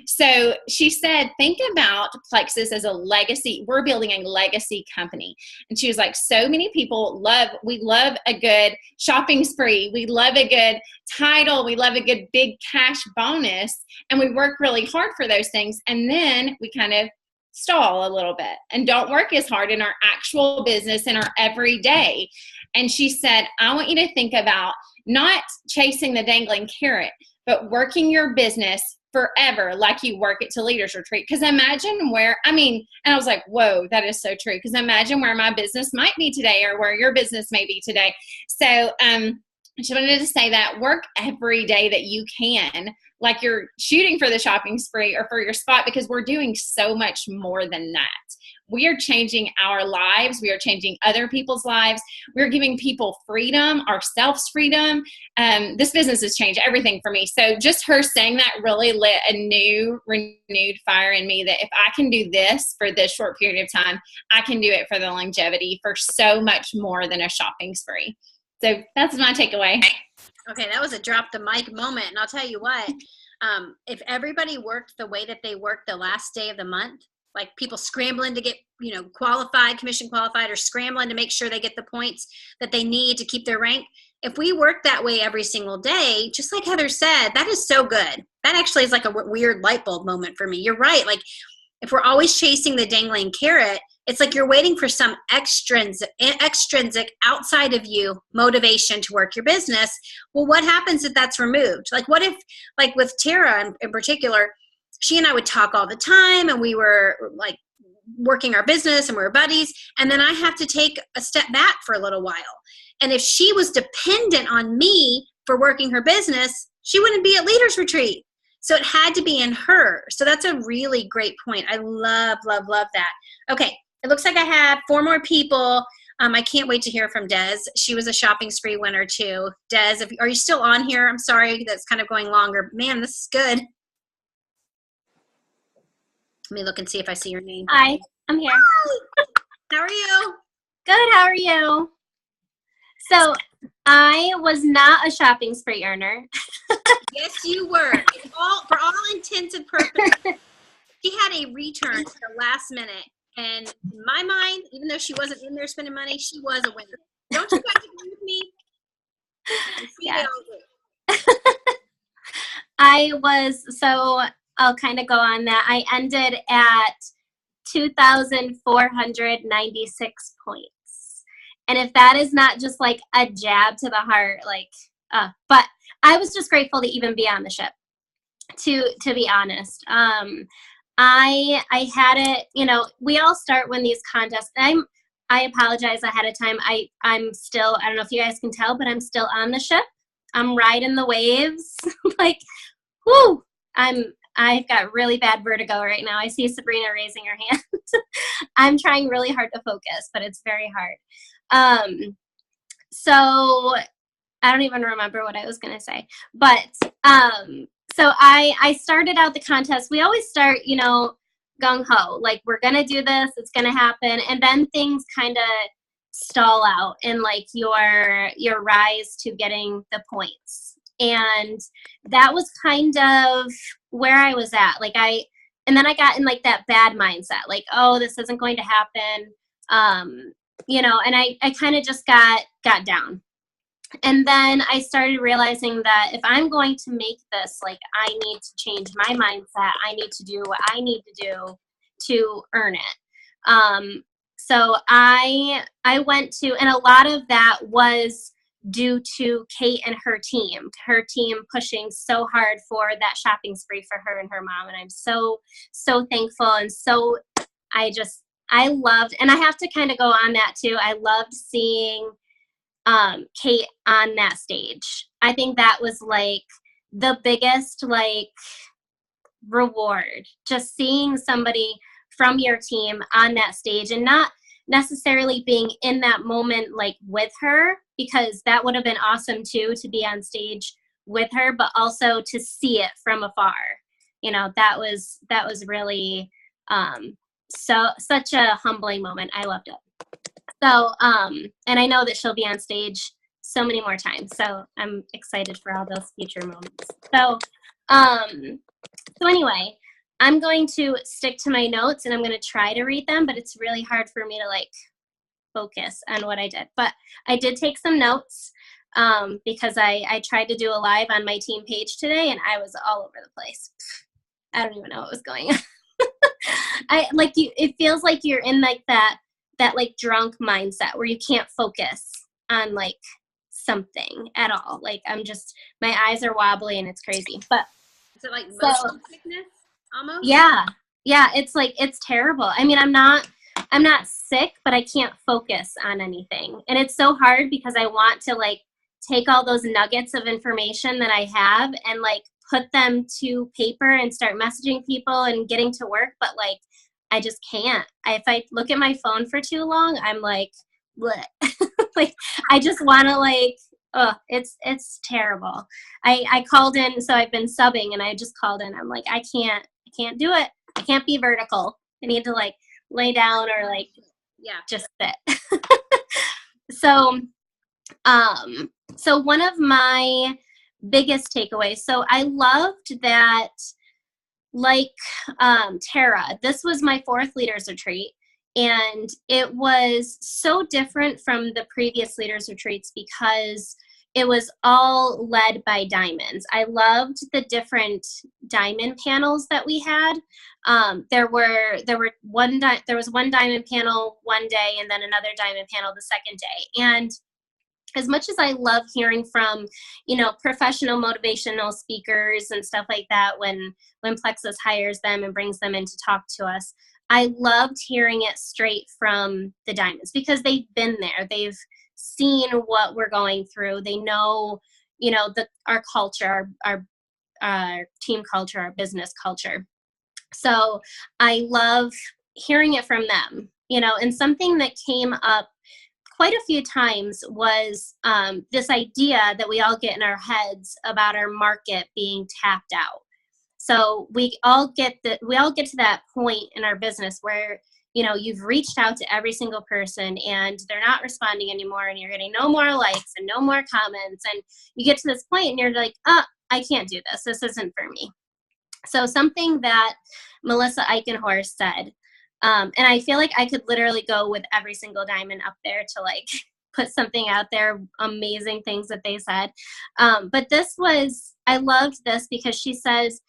So she said, think about Plexus as a legacy. We're building a legacy company. And she was like, so many people we love a good shopping spree. We love a good title. We love a good big cash bonus. And we work really hard for those things. And then we kind of stall a little bit and don't work as hard in our actual business in our everyday. And she said, I want you to think about not chasing the dangling carrot, but working your business forever like you work it to Leaders Retreat. Because imagine and I was like, whoa, that is so true. Because imagine where my business might be today or where your business may be today. So I just wanted to say that work every day that you can like you're shooting for the shopping spree or for your spot, because we're doing so much more than that. We are changing our lives. We are changing other people's lives. We're giving people freedom, ourselves freedom. This business has changed everything for me. So just her saying that really lit a new, renewed fire in me that if I can do this for this short period of time, I can do it for the longevity for so much more than a shopping spree. So that's my takeaway.
Okay, that was a drop the mic moment. And I'll tell you what, if everybody worked the way that they worked the last day of the month, like people scrambling to get, qualified, commission qualified, or scrambling to make sure they get the points that they need to keep their rank. If we work that way every single day, just like Heather said, that is so good. That actually is like a weird light bulb moment for me. You're right. Like if we're always chasing the dangling carrot, it's like you're waiting for some extrinsic outside of you motivation to work your business. Well, what happens if that's removed? Like what if, like with Tara in particular, she and I would talk all the time and we were like working our business and we were buddies. And then I have to take a step back for a little while. And if she was dependent on me for working her business, she wouldn't be at Leaders Retreat. So it had to be in her. So that's a really great point. I love, love, love that. Okay. It looks like I have 4 more people. I can't wait to hear from Des. She was a shopping spree winner too. Des, are you still on here? I'm sorry that's kind of going longer. Man, this is good. Let me look and see if I see your name.
Hi, I'm here.
Hi. How are you?
Good, how are you? So, I was not a shopping spree earner.
Yes, you were. For all intents and purposes, she had a return at the last minute. And in my mind, even though she wasn't in there spending money, she was a winner. Don't you guys agree with me?
Yeah. I'll kind of go on that. I ended at 2,496 points. And if that is not just like a jab to the heart, but I was just grateful to even be on the ship, to be honest. I had it, we all start when these contests, I apologize ahead of time. I'm still, I don't know if you guys can tell, but I'm still on the ship. I'm riding the waves. Like, whoo, I've got really bad vertigo right now. I see Sabrina raising her hand. I'm trying really hard to focus, but it's very hard. So I don't even remember what I was going to say, but, so I started out the contest. We always start, gung-ho, like we're going to do this, it's going to happen. And then things kind of stall out in like your rise to getting the points. And that was kind of where I was at. And then I got in like that bad mindset, like, oh, this isn't going to happen. And I kind of just got down. And then I started realizing that if I'm going to make this, like, I need to change my mindset. I need to do what I need to do to earn it. So I went to, and a lot of that was due to Kate and her team pushing so hard for that shopping spree for her and her mom. And I'm so, so thankful. And so I loved, and I have to kind of go on that too. I loved seeing Kate on that stage. I think that was like the biggest like reward, just seeing somebody from your team on that stage and not necessarily being in that moment like with her, because that would have been awesome too, to be on stage with her, but also to see it from afar. That was really such a humbling moment. I loved it. So, and I know that she'll be on stage so many more times. So I'm excited for all those future moments. So anyway, I'm going to stick to my notes and I'm going to try to read them, but it's really hard for me to like focus on what I did. But I did take some notes because I tried to do a live on my team page today and I was all over the place. I don't even know what was going on. It feels like you're in like that like drunk mindset where you can't focus on like something at all. Like my eyes are wobbly and it's crazy. But
is it like motion sickness almost?
Yeah. It's like, it's terrible. I mean, I'm not sick, but I can't focus on anything. And it's so hard because I want to like take all those nuggets of information that I have and like put them to paper and start messaging people and getting to work, but like I just can't. If I look at my phone for too long, I'm like, bleh. Like I just want to like, oh, it's terrible. I called in, so I've been subbing, and I just called in. I'm like, I can't do it. I can't be vertical. I need to like lay down or like,
Yeah,
just sit. So one of my biggest takeaways, so I loved that, like Tara, this was my 4th leaders retreat, and it was so different from the previous leaders retreats because it was all led by diamonds. I loved the different diamond panels that we had. There was one diamond panel one day, and then another diamond panel the second day. And as much as I love hearing from, professional motivational speakers and stuff like that, when Plexus hires them and brings them in to talk to us, I loved hearing it straight from the diamonds because they've been there. They've seen what we're going through. They know, our culture, our team culture, our business culture. So I love hearing it from them, and something that came up quite a few times was this idea that we all get in our heads about our market being tapped out. So we all get to that point in our business where, you've reached out to every single person and they're not responding anymore, and you're getting no more likes and no more comments. And you get to this point and you're like, I can't do this. This isn't for me. So something that Melissa Eichenhorst said, and I feel like I could literally go with every single diamond up there to like put something out there, amazing things that they said. But I loved this because she says,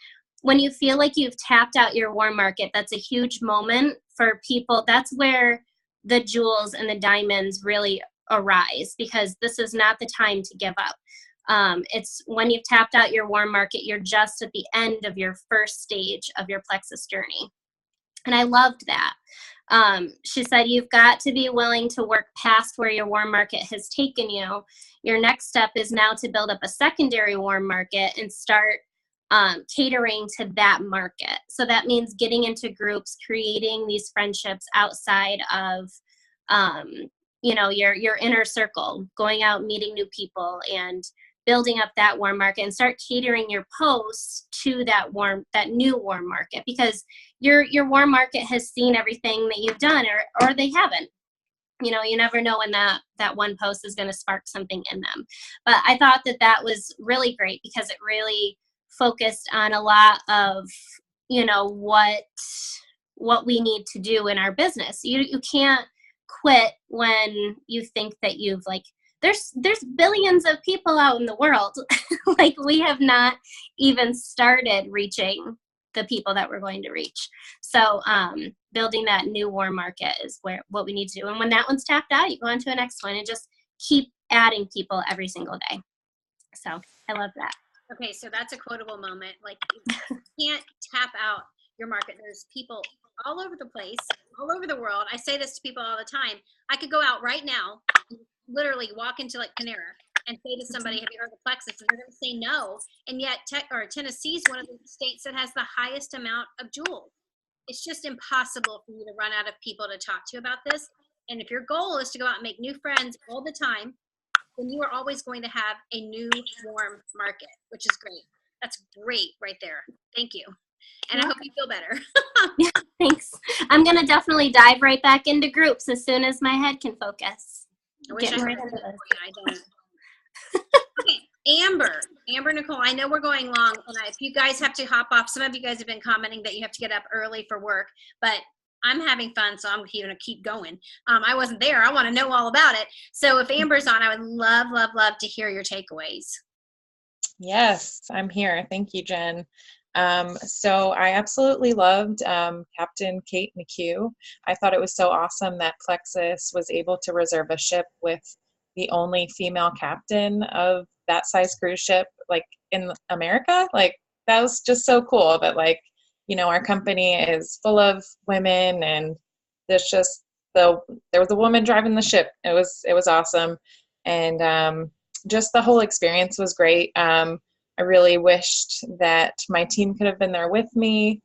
when you feel like you've tapped out your warm market, that's a huge moment for people. That's where the jewels and the diamonds really arise, because this is not the time to give up. It's when you've tapped out your warm market, you're just at the end of your first stage of your Plexus journey. And I loved that. She said, you've got to be willing to work past where your warm market has taken you. Your next step is now to build up a secondary warm market and start catering to that market. So that means getting into groups, creating these friendships outside of, your inner circle, going out, meeting new people, and building up that warm market, and start catering your posts to that new warm market, because your warm market has seen everything that you've done, or they haven't. You never know when that one post is going to spark something in them. But I thought that was really great because it really focused on a lot of, what we need to do in our business. You can't quit when you think that you've there's billions of people out in the world. Like, we have not even started reaching the people that we're going to reach. So building that new warm market is what we need to do. And when that one's tapped out, you go on to the next one and just keep adding people every single day. So I love that.
Okay, so that's a quotable moment. Like, you can't tap out your market. There's people all over the place, all over the world. I say this to people all the time. I could go out right now, literally walk into like Panera and say to somebody, have you heard of Plexus? And they're going to say no. And yet Tennessee is one of the states that has the highest amount of jewels. It's just impossible for you to run out of people to talk to about this. And if your goal is to go out and make new friends all the time, then you are always going to have a new warm market, which is great. That's great right there. Thank you. And I hope you feel better.
Yeah, thanks. I'm going to definitely dive right back into groups as soon as my head can focus.
I wish I had that for you. I don't. Okay, Amber Nicole, I know we're going long, and if you guys have to hop off, some of you guys have been commenting that you have to get up early for work, but I'm having fun, so I'm going to keep going. I wasn't there. I want to know all about it. So if Amber's on, I would love, love, love to hear your takeaways.
Yes, I'm here. Thank you, Jen. So I absolutely loved Captain Kate McHugh. I thought it was so awesome that Plexus was able to reserve a ship with the only female captain of that size cruise ship, like, in America. Like, that was just so cool that, like, our company is full of women, and there was a woman driving the ship. It was awesome. And just the whole experience was great. I really wished that my team could have been there with me.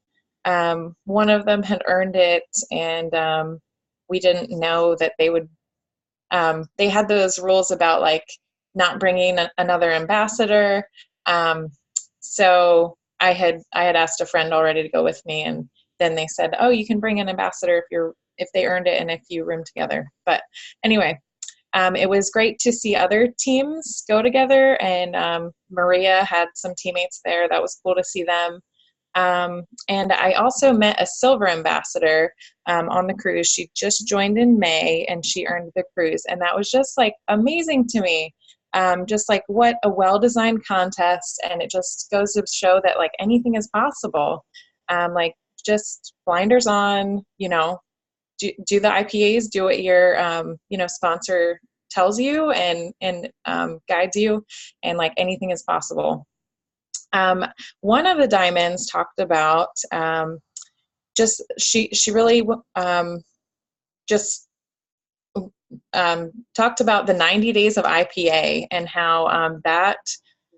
One of them had earned it, and we didn't know that they would. They had those rules about like not bringing another ambassador. So I had asked a friend already to go with me, and then they said, "Oh, you can bring an ambassador if they earned it and if you room together." But anyway, it was great to see other teams go together, and Maria had some teammates there. That was cool to see them. And I also met a silver ambassador on the cruise. She just joined in May, and she earned the cruise, and that was just like amazing to me. Just like what a well-designed contest, and it just goes to show that like anything is possible. Like just blinders on, do the IPAs, do what your sponsor tells you and guides you, and like anything is possible. One of the diamonds talked about just she really just talked about the 90 days of IPA and how that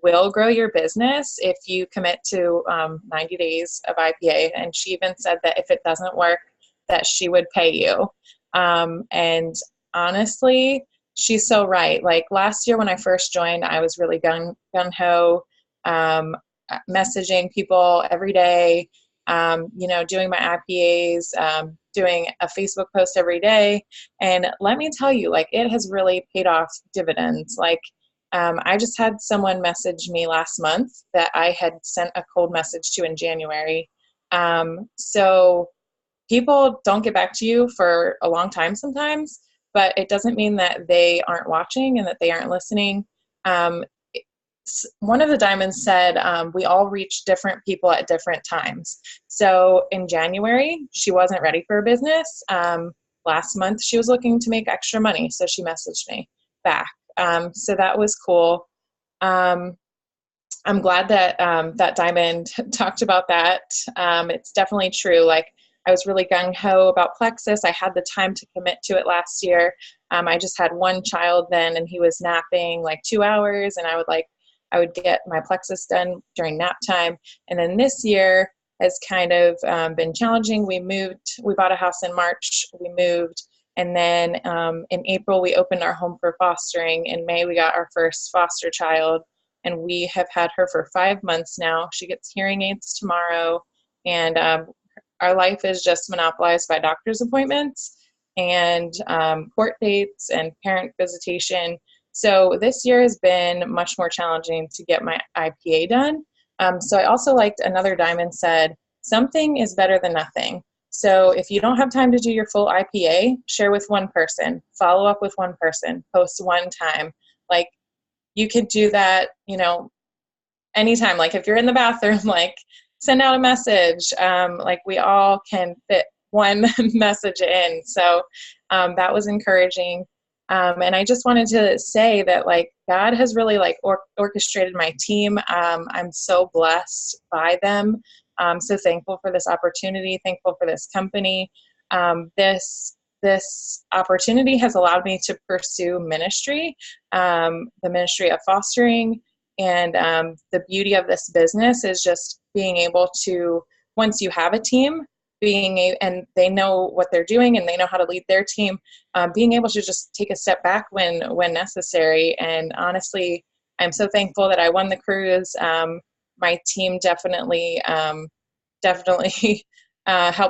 will grow your business if you commit to 90 days of IPA. And she even said that if it doesn't work, that she would pay you. And honestly, she's so right. Like last year when I first joined, I was really gung-ho, messaging people every day, doing my IPAs, doing a Facebook post every day. And let me tell you, like, it has really paid off dividends. Like, I just had someone message me last month that I had sent a cold message to in January. So people don't get back to you for a long time sometimes, but it doesn't mean that they aren't watching and that they aren't listening. One of the diamonds said, we all reach different people at different times. So in January, she wasn't ready for a business. Last month, she was looking to make extra money, so she messaged me back. So that was cool. I'm glad that that diamond talked about that. It's definitely true. Like, I was really gung-ho about Plexus. I had the time to commit to it last year. I just had one child then, and he was napping like 2 hours, and I would get my Plexus done during nap time. And then this year has kind of been challenging. We bought a house in March, we moved, and then in April we opened our home for fostering. In May we got our first foster child, and we have had her for 5 months now. She gets hearing aids tomorrow, and our life is just monopolized by doctor's appointments and court dates and parent visitation. So this year has been much more challenging to get my IPA done. So I also liked another diamond said, something is better than nothing. So if you don't have time to do your full IPA, share with one person, follow up with one person, post one time. Like, you could do that, anytime. Like if you're in the bathroom, like send out a message. Like we all can fit one message in. So that was encouraging. And I just wanted to say that like God has really like orchestrated my team. I'm so blessed by them. I'm so thankful for this opportunity, thankful for this company. This opportunity has allowed me to pursue ministry, the ministry of fostering. And the beauty of this business is just being able to, once you have a team, and they know what they're doing and they know how to lead their team, being able to just take a step back when necessary. And honestly, I'm so thankful that I won the cruise. My team definitely helped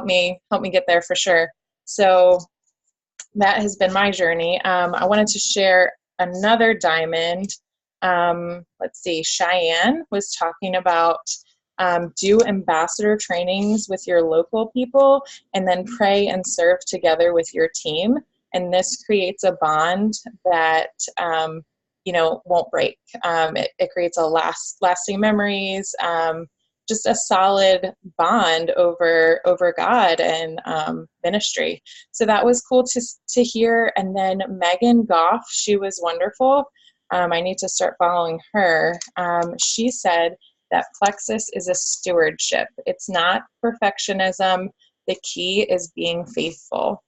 me get there for sure. So that has been my journey. I wanted to share another diamond. Let's see, Cheyenne was talking about do ambassador trainings with your local people and then pray and serve together with your team. And this creates a bond that, won't break. It creates lasting memories, just a solid bond over God and ministry. So that was cool to hear. And then Megan Goff, she was wonderful. I need to start following her. She said that Plexus is a stewardship. It's not perfectionism. The key is being faithful.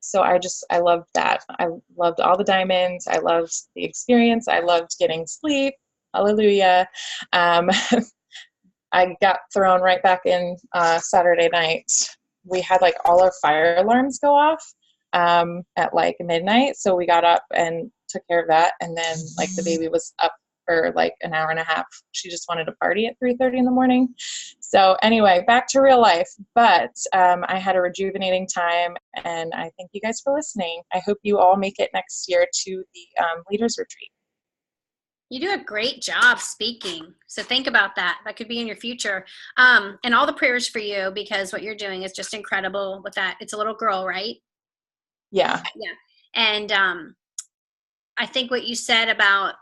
So I loved that. I loved all the diamonds. I loved the experience. I loved getting sleep. Hallelujah. I got thrown right back in Saturday night. We had like all our fire alarms go off at like midnight. So we got up and took care of that. And then like the baby was up for like an hour and a half. She just wanted to party at 3:30 in the morning. So anyway, back to real life. But I had a rejuvenating time, and I thank you guys for listening. I hope you all make it next year to the Leaders Retreat.
You do a great job speaking. So think about that. That could be in your future. And all the prayers for you, because what you're doing is just incredible with that. It's a little girl, right?
Yeah.
Yeah. And I think what you said about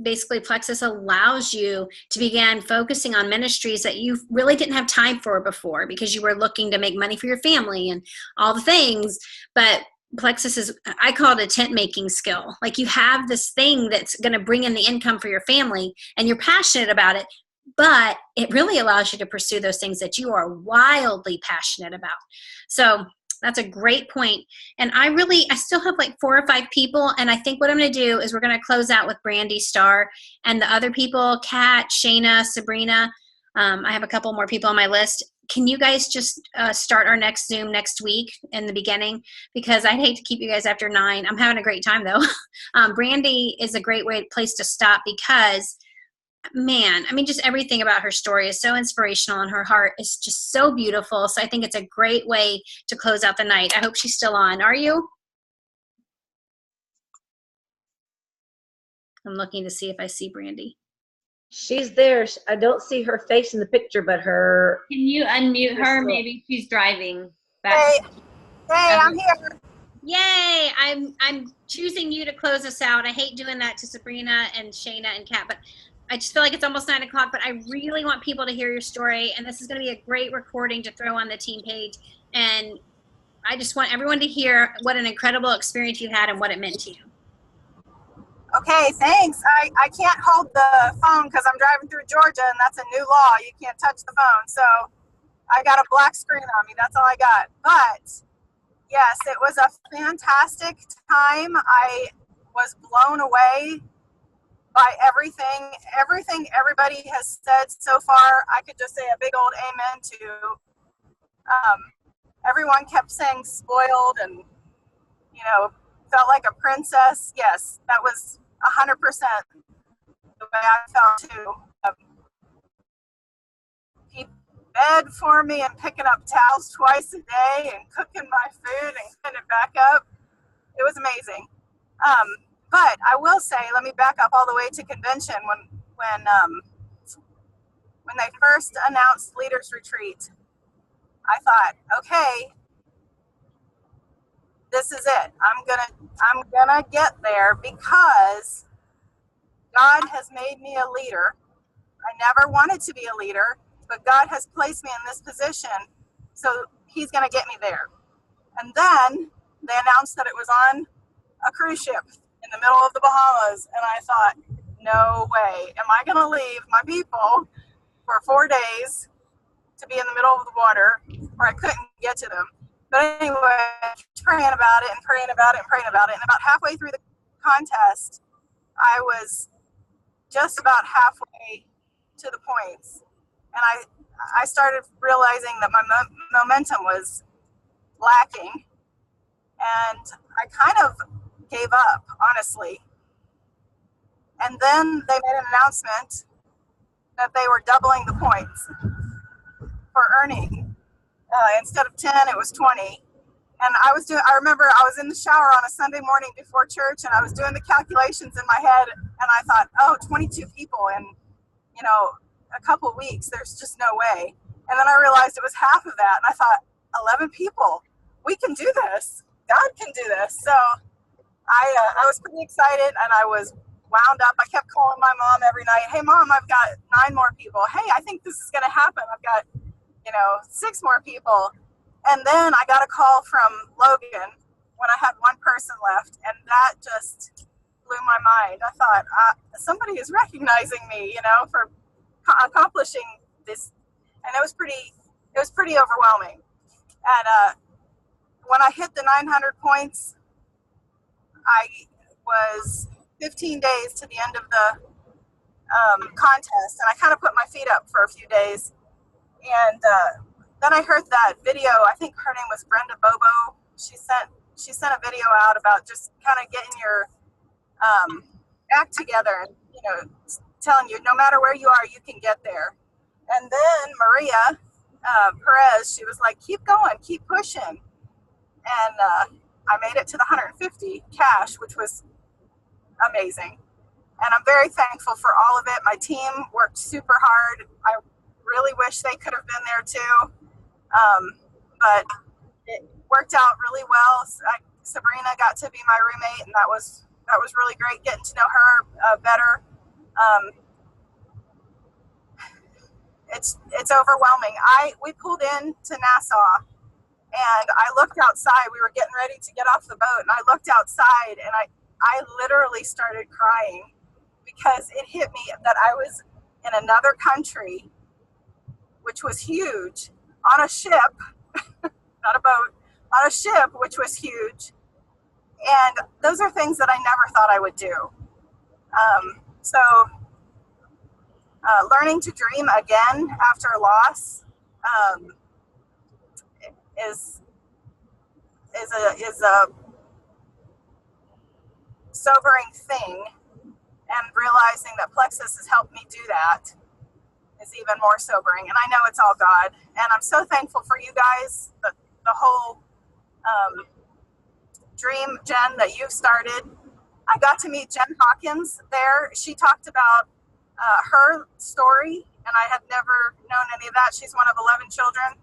basically Plexus allows you to begin focusing on ministries that you really didn't have time for before because you were looking to make money for your family and all the things. But Plexus is, I call it a tent making skill. Like you have this thing that's going to bring in the income for your family and you're passionate about it, but it really allows you to pursue those things that you are wildly passionate about. So that's a great point. And I still have like 4 or 5 people. And I think what I'm going to do is we're going to close out with Brandy Starr and the other people, Kat, Shayna, Sabrina. I have a couple more people on my list. Can you guys just start our next Zoom next week in the beginning? Because I'd hate to keep you guys after 9. I'm having a great time though. Brandy is a great place to stop because, man, I mean, just everything about her story is so inspirational and her heart is just so beautiful. So I think it's a great way to close out the night. I hope she's still on. Are you? I'm looking to see if I see Brandy.
She's there. I don't see her face in the picture, but her.
Can you unmute her? Maybe she's driving back.
Hey, I'm here.
Yay! I'm choosing you to close us out. I hate doing that to Sabrina and Shayna and Kat, but I just feel like it's almost 9 o'clock, but I really want people to hear your story, and this is going to be a great recording to throw on the team page, and I just want everyone to hear what an incredible experience you had and what it meant to you.
Okay, thanks. I can't hold the phone because I'm driving through Georgia, and that's a new law. You can't touch the phone, so I got a black screen on me. That's all I got. But, yes, it was a fantastic time. I was blown away by everything everybody has said so far. I could just say a big old amen to. Everyone kept saying spoiled and, felt like a princess. Yes, that was 100% the way I felt too. People bed for me and picking up towels twice a day and cooking my food and putting it back up. It was amazing. But I will say, let me back up all the way to convention when they first announced Leaders Retreat. I thought, okay, this is it. I'm gonna get there because God has made me a leader. I never wanted to be a leader, but God has placed me in this position, so He's gonna get me there. And then they announced that it was on a cruise ship in the middle of the Bahamas, and I thought, no way. Am I gonna leave my people for 4 days to be in the middle of the water where I couldn't get to them? But anyway, praying about it and praying about it and praying about it. And about halfway through the contest, I was just about halfway to the points. And I started realizing that my momentum was lacking. And I kind of gave up, honestly. And then they made an announcement that they were doubling the points for earning. Instead of 10, it was 20. And I remember I was in the shower on a Sunday morning before church, and I was doing the calculations in my head, and I thought, 22 people in, a couple weeks, there's just no way. And then I realized it was half of that, and I thought, 11 people, we can do this. God can do this. So I was pretty excited, and I was wound up. I kept calling my mom every night. Hey, Mom, I've got 9 more people. Hey, I think this is going to happen. I've got, 6 more people. And then I got a call from Logan when I had 1 person left, and that just blew my mind. I thought, somebody is recognizing me, for accomplishing this, and it was pretty overwhelming. And when I hit the 900 points, I was 15 days to the end of contest, and I kind of put my feet up for a few days. And then I heard that video. I think her name was Brenda Bobo. She sent a video out about just kind of getting your act together, and telling you no matter where you are, you can get there. And then Maria Perez, she was like, keep going, keep pushing. And I made it to the 150 cash, which was amazing. And I'm very thankful for all of it. My team worked super hard. I really wish they could have been there too. But it worked out really well. Sabrina got to be my roommate, and that was really great, getting to know her better. It's overwhelming. We pulled in to Nassau, and I looked outside. We were getting ready to get off the boat, and I looked outside, and I literally started crying, because it hit me that I was in another country, which was huge, on a ship, not a boat, on a ship, which was huge. And those are things that I never thought I would do. So learning to dream again after loss is a sobering thing, and realizing that Plexus has helped me do that is even more sobering. And I know it's all God, and I'm so thankful for you guys, the whole dream, Jen, that you've started. I got to meet Jen Hawkins there. She talked about her story, and I had never known any of that. She's one of 11 children.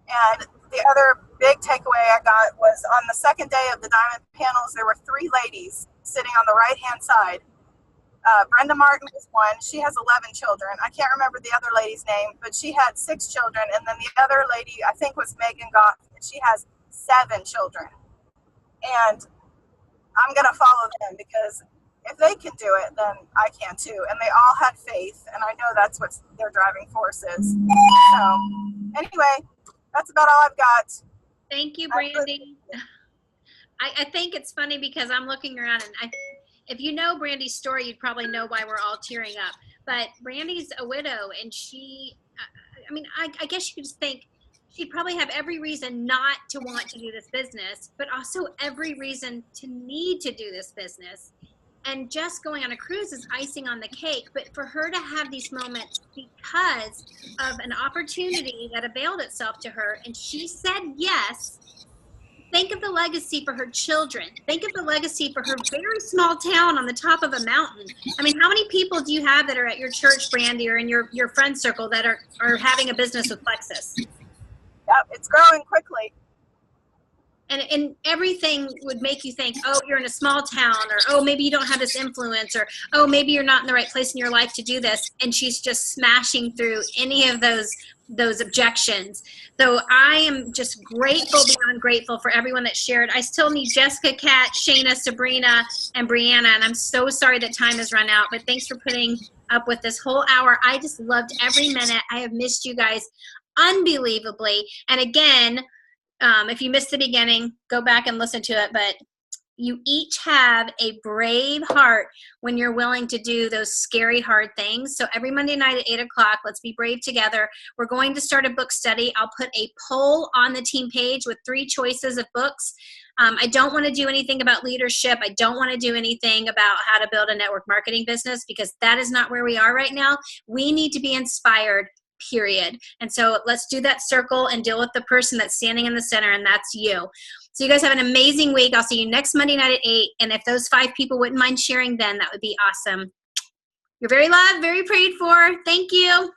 And the other big takeaway I got was on the second day of the diamond panels, there were 3 ladies sitting on the right-hand side. Brenda Martin was one. She has 11 children. I can't remember the other lady's name, but she had 6 children. And then the other lady, I think, was Megan Goff, and she has 7 children. And I'm going to follow them, because if they can do it, then I can too. And they all had faith, and I know that's what their driving force is. So anyway, that's about all I've got.
Thank you, Brandy. I think it's funny because I'm looking around, and if you know Brandy's story, you'd probably know why we're all tearing up. But Brandy's a widow, and she, I guess you could just think she'd probably have every reason not to want to do this business, but also every reason to need to do this business. And just going on a cruise is icing on the cake. But for her to have these moments because of an opportunity that availed itself to her, and she said yes. Think of the legacy for her children. Think of the legacy for her very small town on the top of a mountain. I mean, how many people do you have that are at your church, Brandy, or in your friend circle that are having a business with Plexus?
Yep, it's growing quickly.
And everything would make you think, oh, you're in a small town, or oh, maybe you don't have this influence, or oh, maybe you're not in the right place in your life to do this. And she's just smashing through any of those objections. So I am just grateful, beyond grateful, for everyone that shared. I still need Jessica, Kat, Shayna, Sabrina, and Brianna, and I'm so sorry that time has run out, but thanks for putting up with this whole hour. I just loved every minute. I have missed you guys unbelievably. And again, if you missed the beginning, go back and listen to it. But you each have a brave heart when you're willing to do those scary, hard things. So every Monday night at 8 o'clock, let's be brave together. We're going to start a book study. I'll put a poll on the team page with 3 choices of books. I don't want to do anything about leadership. I don't want to do anything about how to build a network marketing business, because that is not where we are right now. We need to be inspired, period. And so let's do that circle and deal with the person that's standing in the center, and that's you. So you guys have an amazing week. I'll see you next Monday night at 8. And if those 5 people wouldn't mind sharing, then that would be awesome. You're very loved, very prayed for. Thank you.